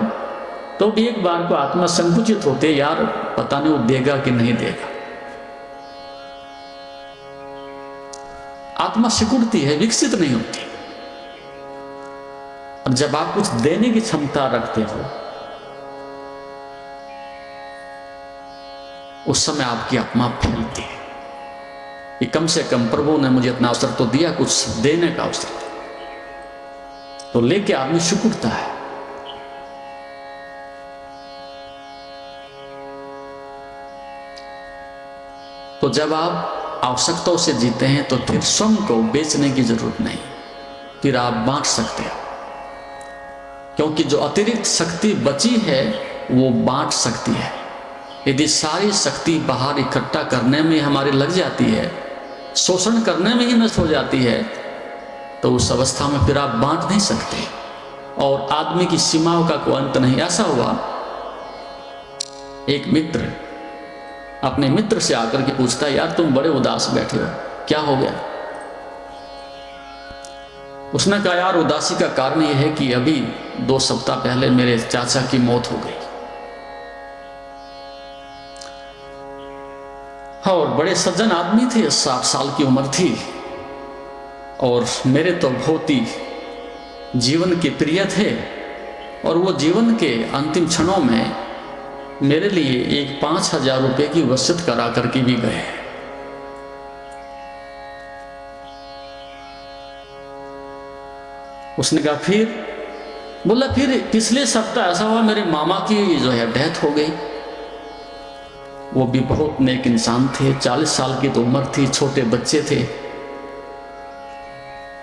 तो भी एक बार को आत्मा संकुचित होते, यार पता नहीं वो देगा कि नहीं देगा। आत्मा सिकुड़ती है, विकसित नहीं होती। और जब आप कुछ देने की क्षमता रखते हो उस समय आपकी आत्मा फैलती है कि कम से कम प्रभु ने मुझे इतना अवसर तो दिया, कुछ देने का अवसर, तो लेके आदमी शुक्रता है। तो जब आप आवश्यकताओं से जीते हैं तो फिर स्वयं को बेचने की जरूरत नहीं, फिर आप बांट सकते हो, क्योंकि जो अतिरिक्त शक्ति बची है वो बांट सकती है। यदि सारी शक्ति बाहर इकट्ठा करने में हमारी लग जाती है, शोषण करने में ही नष्ट हो जाती है, तो उस अवस्था में फिर आप बांट नहीं सकते और आदमी की सीमाओं का कोई अंत नहीं। ऐसा हुआ, एक मित्र अपने मित्र से आकर के पूछता है, यार तुम बड़े उदास बैठे हो, क्या हो गया? उसने कहा, यार उदासी का कारण यह है कि अभी 2 सप्ताह पहले मेरे चाचा की मौत हो गई और बड़े सज्जन आदमी थे, 60 साल की उम्र थी और मेरे तो बहुत ही जीवन के प्रिय थे और वो जीवन के अंतिम क्षणों में मेरे लिए एक 5,000 रुपए की वसीयत करा करके भी गए। उसने कहा फिर? बोला फिर पिछले सप्ताह ऐसा हुआ, मेरे मामा की जो है डेथ हो गई। वो भी बहुत नेक इंसान थे, 40 साल की तो उम्र थी, छोटे बच्चे थे।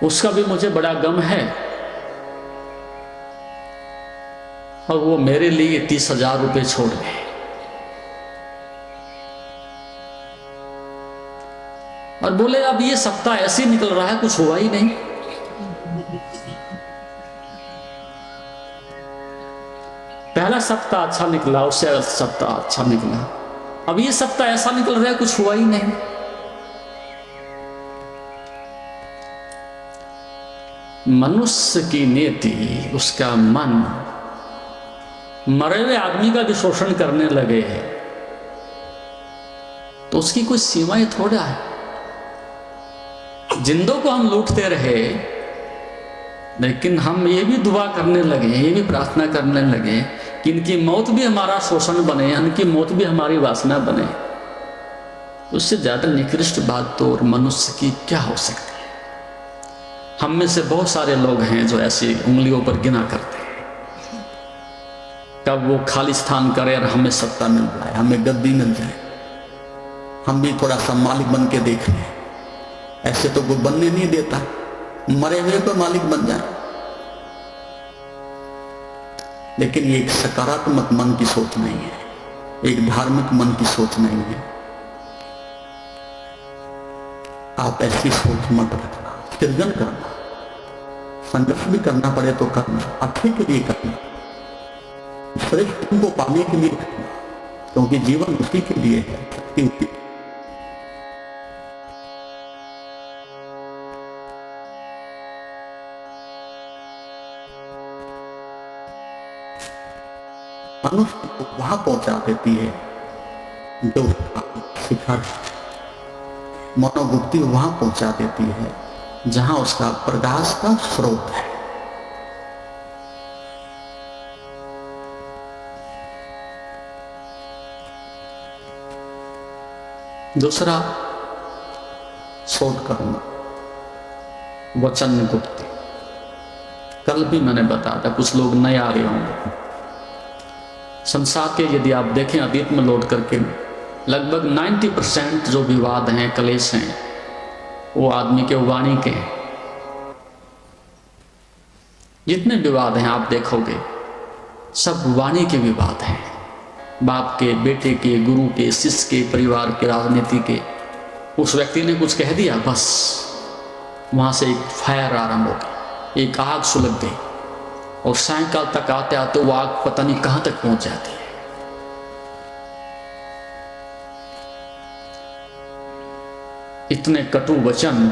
उसका भी मुझे बड़ा गम है और वो मेरे लिए 30,000 रुपए छोड़ गए। और बोले अब ये सप्ताह ऐसे निकल रहा है, कुछ हुआ ही नहीं। पहला सप्ताह अच्छा निकला, उससे सप्ताह अच्छा निकला, अब ये सप्ताह ऐसा निकल रहा है, कुछ हुआ ही नहीं। मनुष्य की नीति, उसका मन मरे हुए आदमी का भी शोषण करने लगे है तो उसकी कोई सीमाएं थोड़ा है। जिंदों को हम लूटते रहे, लेकिन हम ये भी दुआ करने लगे, ये भी प्रार्थना करने लगे कि इनकी मौत भी हमारा शोषण बने, इनकी मौत भी हमारी वासना बने। उससे ज्यादा निकृष्ट बात तो और मनुष्य की क्या हो सकती है। हम में से बहुत सारे लोग हैं जो ऐसी उंगलियों पर गिना करते हैं। कब वो खाली स्थान करे और हमें सत्ता मिल जाए, हमें गद्दी मिल जाए, हम भी थोड़ा सा मालिक बन के देख लें। ऐसे तो कोई बनने नहीं देता, मरे हुए को मालिक बन जाए। लेकिन ये एक सकारात्मक मन की सोच नहीं है, एक धार्मिक मन की सोच नहीं है। आप ऐसी सोच मत रखना, सृजन करना, संघर्ष भी करना पड़े तो करना, अच्छे के लिए करना, श्रेष्ठ को पाने के लिए करना, क्योंकि जीवन उसी के लिए है, शक्ति उसी। मनुष्य को वहां पहुंचा देती है जो शिखर, मनोवृत्ति वहां पहुंचा देती है जहां उसका प्रकाश का स्रोत है। दूसरा, शोध कर्म, वचन गुप्ति। कल भी मैंने बताया था, कुछ लोग नए आ रहे होंगे। संसार के यदि आप देखें अतीत में लौट करके, लगभग 90% जो विवाद हैं, कलेश हैं, वो आदमी के वाणी के हैं। जितने विवाद हैं आप देखोगे सब वाणी के विवाद हैं। बाप के, बेटे के, गुरु के, शिष्य के, परिवार के, राजनीति के। उस व्यक्ति ने कुछ कह दिया, बस वहां से एक फायर आरंभ हो गई, एक आग सुलग गई और सायंकाल तक आते आते वो आग पता नहीं कहां तक पहुंच जाती है। इतने कटु वचन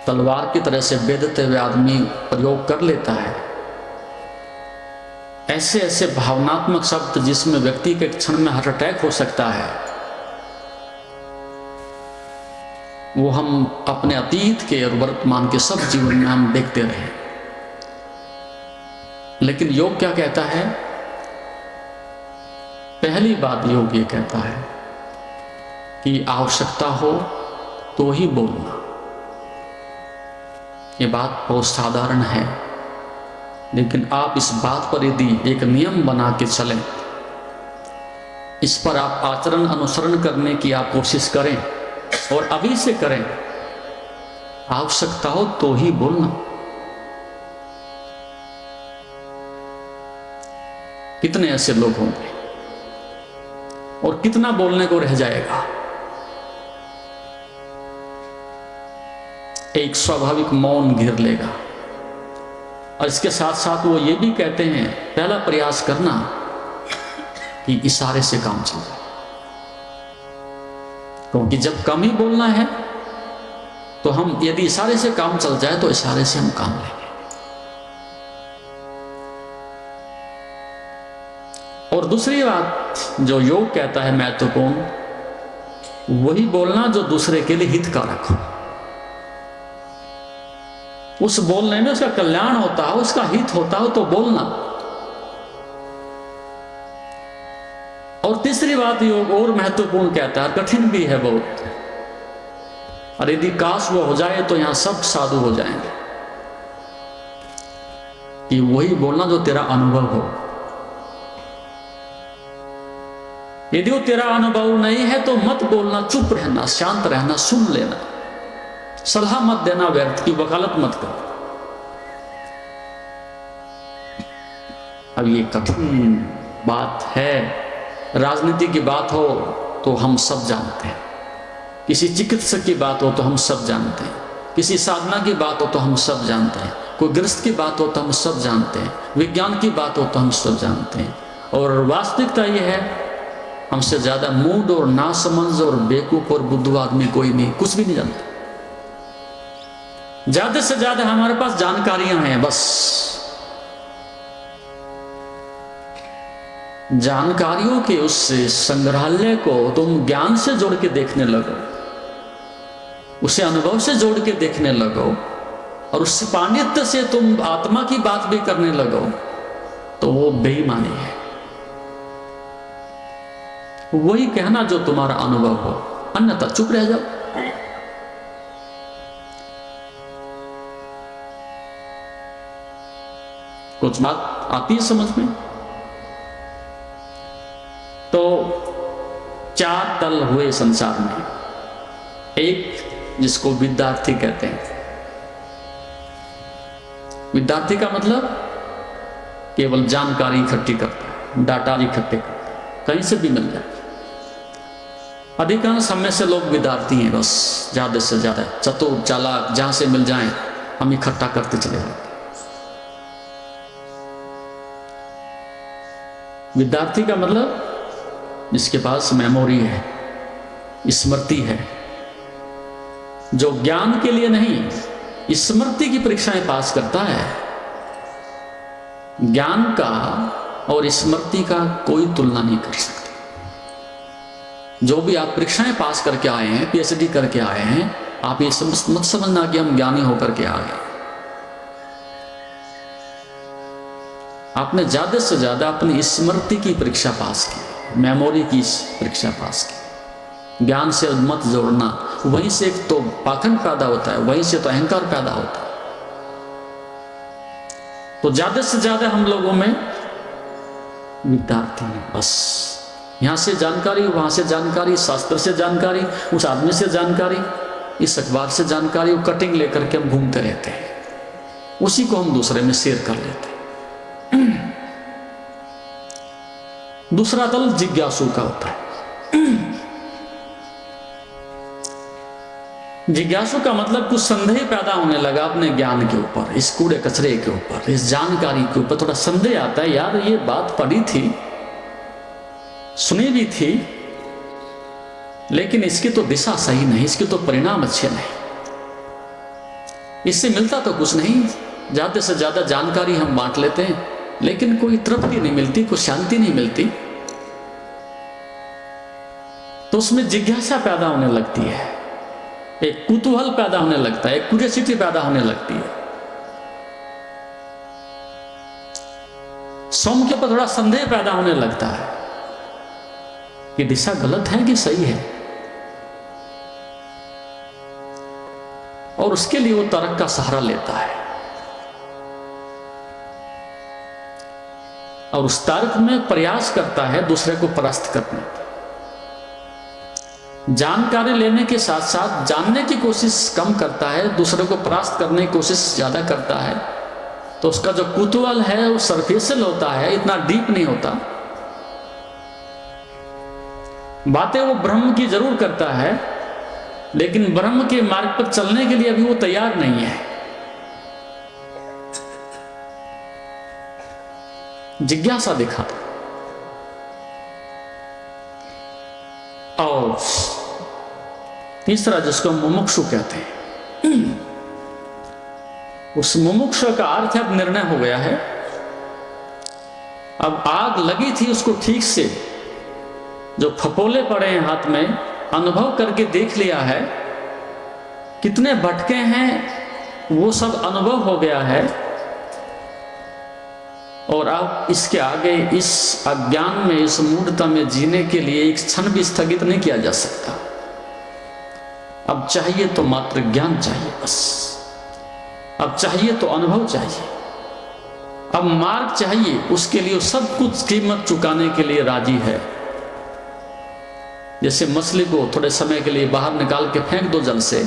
तलवार की तरह से बेधते हुए आदमी प्रयोग कर लेता है। ऐसे ऐसे भावनात्मक शब्द जिसमें व्यक्ति के क्षण में हार्ट अटैक हो सकता है, वो हम अपने अतीत के और वर्तमान के सब जीवन में हम देखते रहे। लेकिन योग क्या कहता है पहली बात योग ये कहता है कि आवश्यकता हो तो ही बोलना। ये बात बहुत साधारण है, लेकिन आप इस बात पर यदि एक नियम बना के चलें, इस पर आप आचरण अनुसरण करने की आप कोशिश करें और अभी से करें, आवश्यकता हो तो ही बोलना। कितने ऐसे लोग होंगे और कितना बोलने को रह जाएगा। एक स्वाभाविक मौन घेर लेगा। और इसके साथ साथ वो ये भी कहते हैं, पहला प्रयास करना कि इशारे से काम चल जाए, क्योंकि जब कम ही बोलना है तो हम यदि इशारे से काम चल जाए तो इशारे से हम काम लेंगे। और दूसरी बात जो योग कहता है महत्वपूर्ण, वही बोलना जो दूसरे के लिए हितकारक हो। उस बोलने में उसका कल्याण होता हो, उसका हित होता हो तो बोलना। और तीसरी बात योग और महत्वपूर्ण कहता है, कठिन भी है बहुत, और यदि काश वो हो जाए तो यहां सब साधु हो जाएंगे, कि वही बोलना जो तेरा अनुभव हो। यदि वो तेरा अनुभव नहीं है तो मत बोलना, चुप रहना, शांत रहना, सुन लेना, सलाह मत देना, व्यर्थ की वकालत मत करो। अब ये कठिन बात है, राजनीति की बात हो तो हम सब जानते हैं, किसी चिकित्सक की बात हो तो हम सब जानते हैं, किसी साधना की बात हो तो हम सब जानते हैं, कोई गृहस्थ की बात हो तो हम सब जानते हैं, विज्ञान की बात हो तो हम सब जानते हैं। और वास्तविकता यह है, हमसे ज्यादा मूड और नासमझ और बेवकूफ और बुद्धू आदमी कोई नहीं, कुछ भी नहीं जानता। ज्यादा से ज्यादा हमारे पास जानकारियां हैं, बस जानकारियों के उस संग्रहालय को तुम ज्ञान से जोड़ के देखने लगो, उसे अनुभव से जोड़ के देखने लगो, और उस पांडित्य से तुम आत्मा की बात भी करने लगो, तो वो बेईमानी है। वही कहना जो तुम्हारा अनुभव हो, अन्यथा चुप रह जाओ। कुछ बात आती है समझ में? तो चार दल हुए संसार में। एक जिसको विद्यार्थी कहते हैं। विद्यार्थी का मतलब केवल जानकारी इकट्ठी करता है, डाटा इकट्ठे करता है, कहीं से भी मिल जाए। अधिकांश समय से लोग विद्यार्थी हैं, बस ज्यादा से ज्यादा चतुर चालाक जहां से मिल जाएं हम इकट्ठा करते चले जाते। विद्यार्थी का मतलब जिसके पास मेमोरी है, स्मृति है, जो ज्ञान के लिए नहीं स्मृति की परीक्षाएं पास करता है। ज्ञान का और स्मृति का कोई तुलना नहीं कर सकता। जो भी आप परीक्षाएं पास करके आए हैं, पीएचडी करके आए हैं, आप ये मत समझना कि हम ज्ञानी होकर के आ गए। आपने ज्यादा से ज्यादा अपनी स्मृति की परीक्षा पास की, मेमोरी की परीक्षा पास की। ज्ञान से मत जोड़ना, वहीं से एक तो पाखंड पैदा होता है, वहीं से तो अहंकार पैदा होता है। तो ज्यादा से ज्यादा हम लोगों में विद्यार्थी हैं, बस यहां से जानकारी, वहां से जानकारी, शास्त्र से जानकारी, उस आदमी से जानकारी, इस अखबार से जानकारी, वो कटिंग लेकर के हम घूमते रहते हैं, उसी को हम दूसरे में शेयर कर लेते हैं। दूसरा दल जिज्ञासु का होता है। जिज्ञासु का मतलब कुछ संदेह पैदा होने लगा अपने ज्ञान के ऊपर, इस कूड़े कचरे के ऊपर, इस जानकारी के ऊपर थोड़ा संदेह आता है, यार ये बात पढ़ी थी, सुनी भी थी, लेकिन इसकी तो दिशा सही नहीं, इसके तो परिणाम अच्छे नहीं, इससे मिलता तो कुछ नहीं। ज्यादा से ज्यादा जानकारी हम बांट लेते हैं, लेकिन कोई तृप्ति नहीं मिलती, कोई शांति नहीं मिलती। तो उसमें जिज्ञासा पैदा होने लगती है, एक कुतूहल पैदा होने लगता है, एक क्यूरियोसिटी पैदा होने लगती है। स्वयं के ऊपर थोड़ा संदेह पैदा होने लगता है। कि दिशा गलत है कि सही है, और उसके लिए वो तर्क का सहारा लेता है और उस तर्क में प्रयास करता है दूसरे को परास्त करने का। जानकारी लेने के साथ साथ जानने की कोशिश कम करता है, दूसरे को परास्त करने की कोशिश ज्यादा करता है, तो उसका जो कुतूहल है वो सरफेशियल होता है, इतना डीप नहीं होता। बातें वो ब्रह्म की जरूर करता है, लेकिन ब्रह्म के मार्ग पर चलने के लिए अभी वो तैयार नहीं है। जिज्ञासा दिखाता। और तीसरा जिसको मुमुक्षु कहते हैं, उस मुमुक्षु का अर्थ अब निर्णय हो गया है। अब आग लगी थी, उसको ठीक से जो फपोले पड़े हैं हाथ में, अनुभव करके देख लिया है, कितने भटके हैं वो सब अनुभव हो गया है, और अब इसके आगे इस अज्ञान में, इस मूढ़ता में जीने के लिए एक क्षण भी स्थगित नहीं किया जा सकता। अब चाहिए तो मात्र ज्ञान चाहिए बस, अब चाहिए तो अनुभव चाहिए, अब मार्ग चाहिए, उसके लिए सब कुछ कीमत चुकाने के लिए राजी है। जैसे मछली को थोड़े समय के लिए बाहर निकाल के फेंक दो जल से,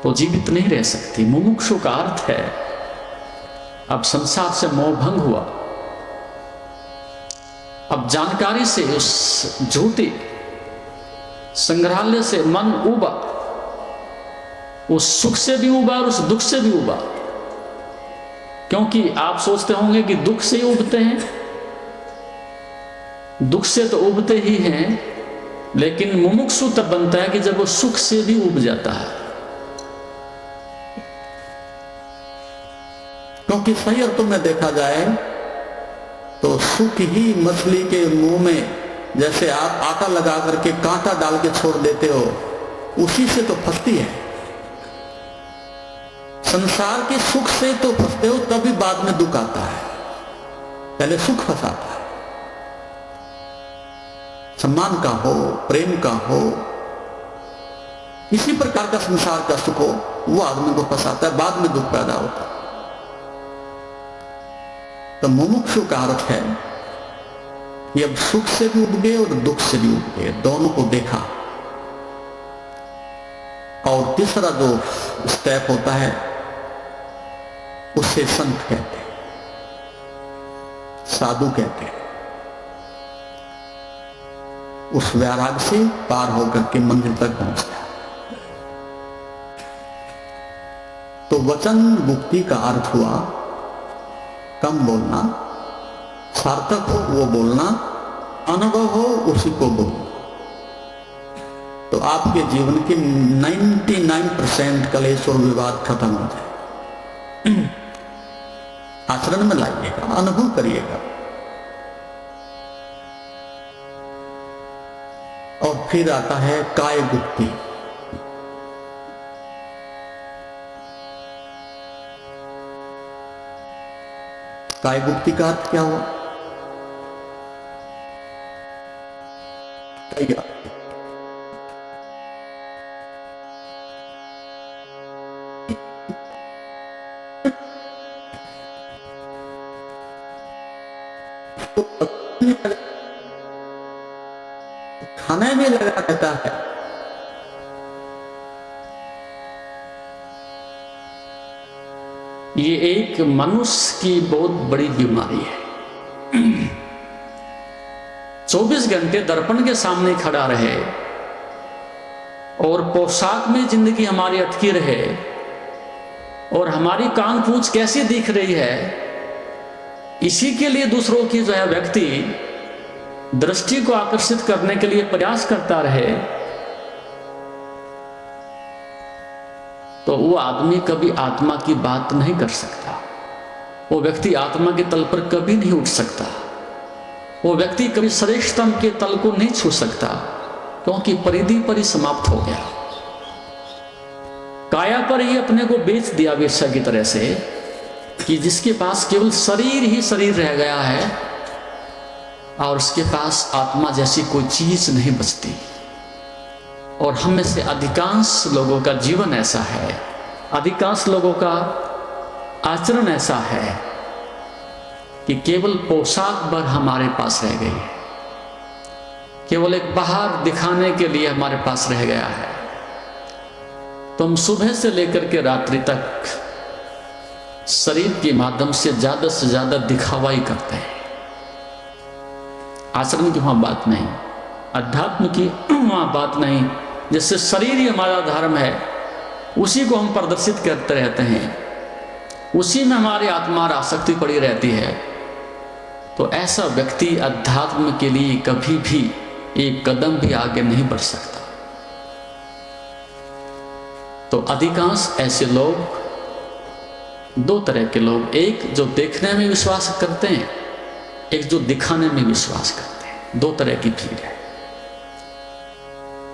तो जीवित नहीं रह सकती। मुमुक्षु का अर्थ है अब संसार से मोह भंग हुआ, अब जानकारी से, उस झूठी संग्रहालय से मन उबा, उस सुख से भी उबा और उस दुख से भी उबा। क्योंकि आप सोचते होंगे कि दुख से ही उबते हैं, दुख से तो उबते ही हैं, लेकिन मुमुक्षु तब बनता है कि जब वो सुख से भी उब जाता है। क्योंकि सही अर्थों में देखा जाए तो सुख ही मछली के मुंह में जैसे आप आटा लगा करके कांटा डाल के छोड़ देते हो, उसी से तो फंसती है। संसार के सुख से तो फंसते हो, तभी बाद में दुख आता है, पहले सुख फंसाता है। सम्मान का हो, प्रेम का हो, किसी प्रकार का संसार का सुख हो, वो आदमी को फंसाता है, बाद में दुख पैदा होता है। तो मुमुक्षु का अर्थ है कि अब सुख से भी उब गए और दुख से भी उब गए, दोनों को देखा। और तीसरा जो स्टेप होता है उसे संत कहते हैं, साधु कहते हैं। उस वैराग से पार होकर के मंदिर तक पहुंचता है। तो वचन मुक्ति का अर्थ हुआ कम बोलना, सार्थक हो वो बोलना, अनुभव हो उसी को बोलना। तो आपके जीवन के 99% कलेश और विवाद खत्म हो जाए। आचरण में लाइएगा, अनुभव करिएगा, और फिर आता है काय गुप्ति। काय गुप्ति का अर्थ क्या हुआ? खाने में लगा रहता है। ये एक मनुष्य की बहुत बड़ी बीमारी है। 24 घंटे दर्पण के सामने खड़ा रहे और पोशाक में जिंदगी हमारी अटकी रहे, और हमारी कान पूंछ कैसी दिख रही है, इसी के लिए दूसरों की जो है व्यक्ति दृष्टि को आकर्षित करने के लिए प्रयास करता रहे, तो वो आदमी कभी आत्मा की बात नहीं कर सकता। वो व्यक्ति आत्मा के तल पर कभी नहीं उठ सकता। वो व्यक्ति कभी श्रेष्ठतम के तल को नहीं छू सकता, क्योंकि परिधि पर ही समाप्त हो गया। काया पर ही अपने को बेच दिया वेश्या की तरह से, कि जिसके पास केवल शरीर ही शरीर रह गया है, और उसके पास आत्मा जैसी कोई चीज नहीं बचती। और हम में से अधिकांश लोगों का जीवन ऐसा है, अधिकांश लोगों का आचरण ऐसा है कि केवल पोशाक भर हमारे पास रह गई है, केवल एक बाहर दिखाने के लिए हमारे पास रह गया है। तो हम सुबह से लेकर के रात्रि तक शरीर के माध्यम से ज्यादा दिखावा ही करते हैं। आचरण की वहां बात नहीं, अध्यात्म की वहां बात नहीं। जिससे शरीर ही हमारा धर्म है, उसी को हम प्रदर्शित करते रहते हैं, उसी में हमारी आत्मा और आसक्ति पड़ी रहती है। तो ऐसा व्यक्ति अध्यात्म के लिए कभी भी एक कदम भी आगे नहीं बढ़ सकता। तो अधिकांश ऐसे लोग, दो तरह के लोग, एक जो देखने में विश्वास करते हैं, एक जो दिखाने में विश्वास करते हैं। दो तरह की भीड़ है।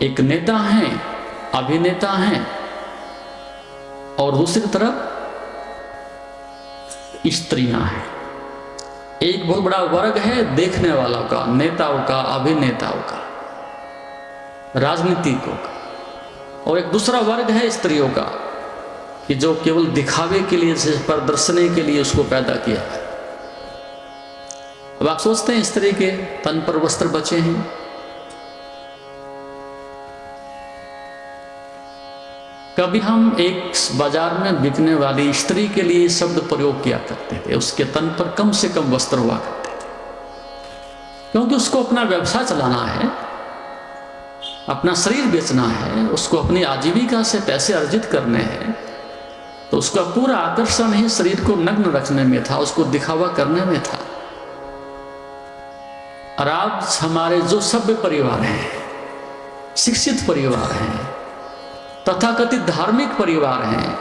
एक नेता हैं, अभिनेता हैं, और दूसरी तरफ स्त्रियां हैं। एक बहुत बड़ा वर्ग है देखने वालों का, नेताओं का, अभिनेताओं का, राजनीतिकों का, और एक दूसरा वर्ग है स्त्रियों का कि जो केवल दिखावे के लिए, प्रदर्शनी के लिए उसको पैदा किया है। अब आप सोचते हैं स्त्री के तन पर वस्त्र बचे हैं, कभी हम एक बाजार में बिकने वाली स्त्री के लिए शब्द प्रयोग किया करते थे, उसके तन पर कम से कम वस्त्र हुआ करते थे, क्योंकि उसको अपना व्यवसाय चलाना है, अपना शरीर बेचना है, उसको अपनी आजीविका से पैसे अर्जित करने हैं। तो उसका पूरा आकर्षण ही शरीर को नग्न रखने में था, उसको दिखावा करने में था। और आज हमारे जो सभ्य परिवार हैं, शिक्षित परिवार हैं, तथाकथित धार्मिक परिवार हैं,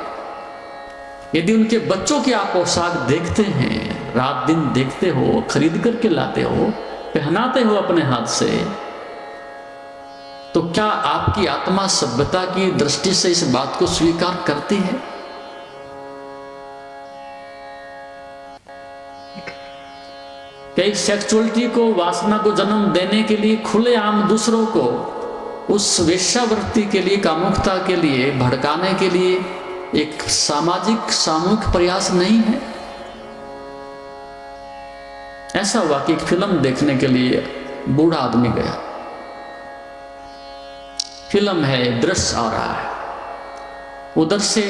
यदि उनके बच्चों के आप पोशाक देखते हैं, रात दिन देखते हो, खरीद करके लाते हो, पहनाते हो अपने हाथ से, तो क्या आपकी आत्मा सभ्यता की दृष्टि से इस बात को स्वीकार करती है? कई सेक्सुअलिटी को, वासना को जन्म देने के लिए खुलेआम दूसरों को उस वेश्यावृत्ति के लिए, कामुकता के लिए भड़काने के लिए एक सामाजिक सामूहिक प्रयास नहीं है। ऐसा हुआ कि एक फिल्म देखने के लिए बूढ़ा आदमी गया, फिल्म है, दृश्य आ रहा है, उधर से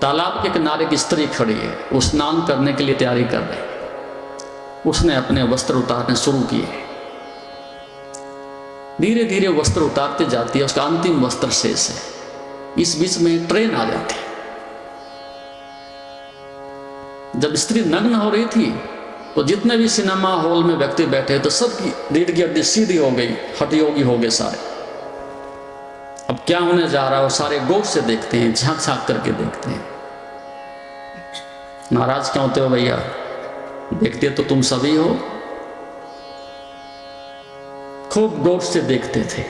तालाब के किनारे एक स्त्री खड़ी है, वो स्नान करने के लिए तैयारी कर रही है। उसने अपने वस्त्र उतारने शुरू किए, धीरे धीरे वस्त्र उतारते जाती है, उसका अंतिम वस्त्र शेष है। इस बीच में ट्रेन आ जाती है। जब स्त्री नग्न हो रही थी तो जितने भी सिनेमा हॉल में व्यक्ति बैठे तो सबकी रीढ़ की हड्डी सीधी हो गई, हठयोगी हो गए सारे। अब क्या होने जा रहा है वो सारे गौर से देखते हैं, झांक झांक करके देखते हैं। नाराज क्यों होते हो भैया, देखते तो तुम सभी हो। खूब गौर से देखते थे,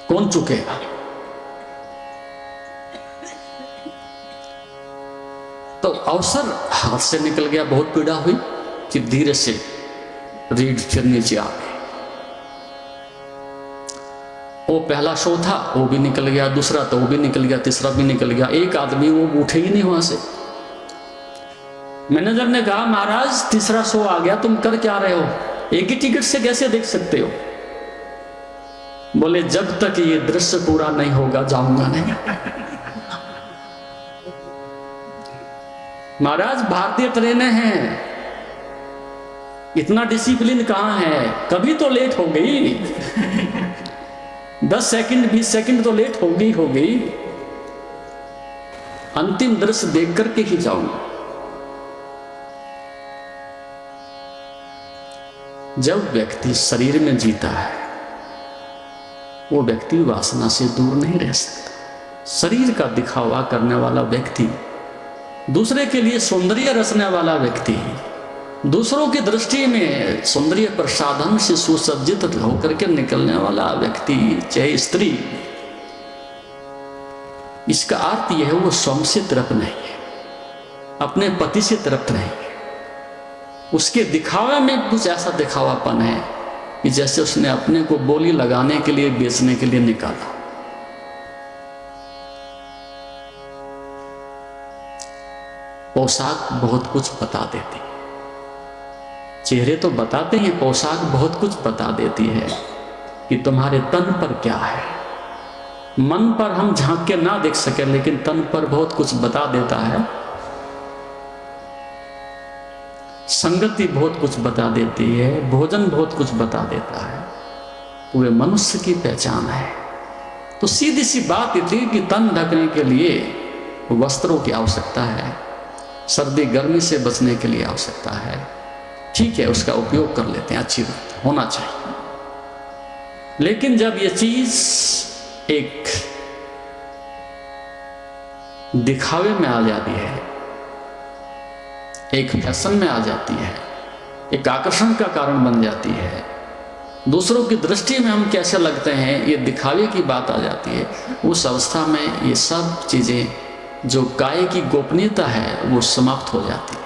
कौन चुकेगा। तो अवसर हाथ से निकल गया, बहुत पीड़ा हुई, कि धीरे से रीढ़ फिर नीचे आ गई। वो पहला शो था, वो भी निकल गया, दूसरा तो वो भी निकल गया, तीसरा भी निकल गया। एक आदमी वो उठे ही नहीं वहां से। मैनेजर ने कहा, महाराज तीसरा शो आ गया, तुम कर क्या रहे हो, एक ही टिकट से कैसे देख सकते हो? बोले, जब तक ये दृश्य पूरा नहीं होगा जाऊंगा नहीं। महाराज भारतीय ट्रेनें हैं, इतना डिसिप्लिन कहां है, कभी तो लेट हो गई। 10 सेकंड 20 सेकंड तो लेट होगी। अंतिम दृश्य देख करके ही जाऊंगा। जब व्यक्ति शरीर में जीता है, वो व्यक्ति वासना से दूर नहीं रह सकता। शरीर का दिखावा करने वाला व्यक्ति, दूसरे के लिए सौंदर्य रचने वाला व्यक्ति, दूसरों की दृष्टि में सौंदर्य प्रसाधन से सुसज्जित होकर के निकलने वाला व्यक्ति, चाहे स्त्री, इसका अर्थ यह है वो स्वयं से तृप्त नहीं है, अपने पति से तृप्त नहीं है। उसके दिखावे में कुछ ऐसा दिखावापन है कि जैसे उसने अपने को बोली लगाने के लिए, बेचने के लिए निकाला। पोशाक बहुत कुछ बता देती, चेहरे तो बताते हैं, पोशाक बहुत कुछ बता देती है कि तुम्हारे तन पर क्या है। मन पर हम झांक के ना देख सके, लेकिन तन पर बहुत कुछ बता देता है। संगति बहुत कुछ बता देती है, भोजन बहुत कुछ बता देता है। तो वे मनुष्य की पहचान है। तो सीधी सी बात ये थी कि तन ढकने के लिए वस्त्रों की आवश्यकता है, सर्दी गर्मी से बचने के लिए आवश्यकता है। ठीक है, उसका उपयोग कर लेते हैं, अच्छी बात है, होना चाहिए। लेकिन जब ये चीज एक दिखावे में आ जाती है, एक फैशन में आ जाती है, एक आकर्षण का कारण बन जाती है, दूसरों की दृष्टि में हम कैसे लगते हैं, ये दिखावे की बात आ जाती है, उस अवस्था में ये सब चीजें जो काय की गोपनीयता है वो समाप्त हो जाती है।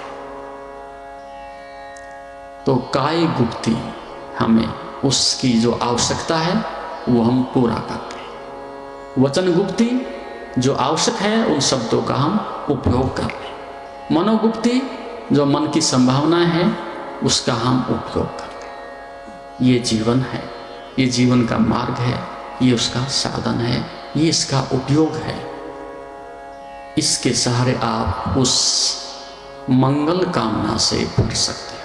तो काय गुप्ती हमें उसकी जो आवश्यकता है वो हम पूरा करते हैं। वचन गुप्ती जो आवश्यक है उन शब्दों का हम उपयोग कर लें। मनोगुप्ती जो मन की संभावना है उसका हम उपयोग कर लें। ये जीवन है, ये जीवन का मार्ग है, ये उसका साधन है, ये इसका उपयोग है। इसके सहारे आप उस मंगल कामना से भर सकते हैं,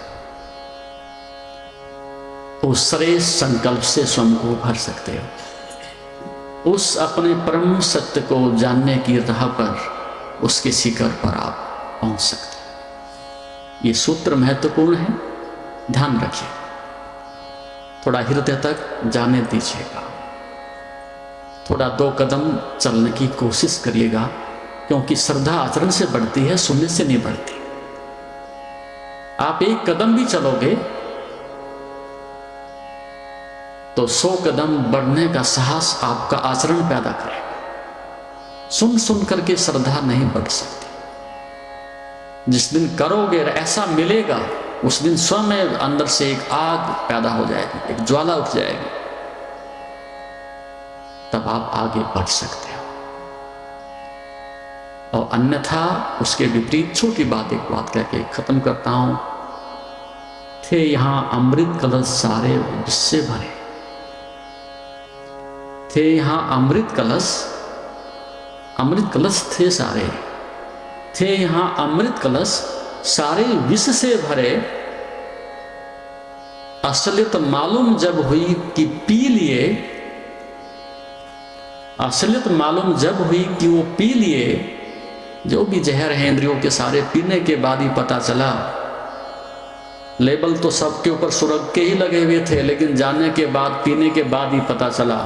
उस श्रेष्ठ संकल्प से स्वयं को भर सकते हो, उस अपने परम सत्य को जानने की राह पर, उसके शिखर पर आप पहुंच सकते हैं। ये सूत्र महत्वपूर्ण है, ध्यान रखिए, थोड़ा हृदय तक जाने दीजिएगा, थोड़ा 2 कदम चलने की कोशिश करिएगा, क्योंकि श्रद्धा आचरण से बढ़ती है, सुनने से नहीं बढ़ती। आप 1 कदम भी चलोगे तो 100 कदम बढ़ने का साहस आपका आचरण पैदा करेगा। सुन सुन करके श्रद्धा नहीं बढ़ सकती। जिस दिन करोगे ऐसा मिलेगा, उस दिन स्वयं अंदर से एक आग पैदा हो जाएगी, एक ज्वाला उठ जाएगी, तब आप आगे बढ़ सकते हो। और अन्यथा उसके विपरीत छोटी बात, एक बात कह के खत्म करता हूं। थे यहां अमृत कलश सारे विष से भरे, थे यहां अमृत कलश थे सारे, थे यहां अमृत कलश सारे विष से भरे। असलियत मालूम जब हुई कि पी लिए, असलियत मालूम जब हुई कि वो पी लिए, जो भी जहर है इंद्रियों के सारे पीने के बाद ही पता चला। लेबल तो सबके ऊपर सुरग के ही लगे हुए थे, लेकिन जानने के बाद, पीने के बाद ही पता चला।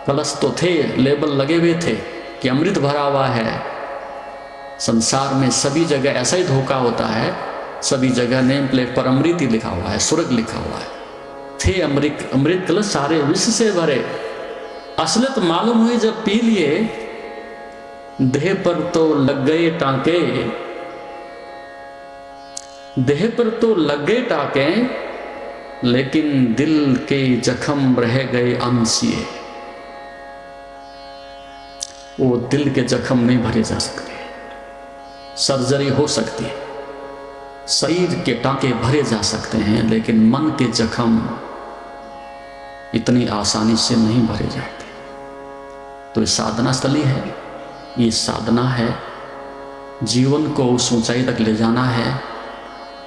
कलश तो थे, लेबल लगे हुए थे कि अमृत भरा हुआ है। संसार में सभी जगह ऐसा ही धोखा होता है, सभी जगह नेम प्लेट पर अमृत ही लिखा हुआ है, सुरग लिखा हुआ है। थे अमृत कलश सारे विष से भरे। असलियत मालूम हुई जब पी लिए, देह पर तो लग गए टांके, देह पर तो लग गए टांके, लेकिन दिल के जख्म रह गए अनसिए। वो दिल के जख्म नहीं भरे जा सकते। सर्जरी हो सकती है, शरीर के टांके भरे जा सकते हैं, लेकिन मन के जख्म इतनी आसानी से नहीं भरे जाते। तो ये साधना स्थली है, ये साधना है, जीवन को उस ऊंचाई तक ले जाना है।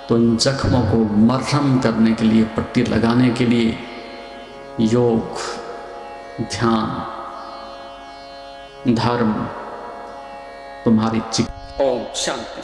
तो इन जख्मों को मरहम करने के लिए, पट्टी लगाने के लिए योग, ध्यान, धर्म तुम्हारी ओम शांति।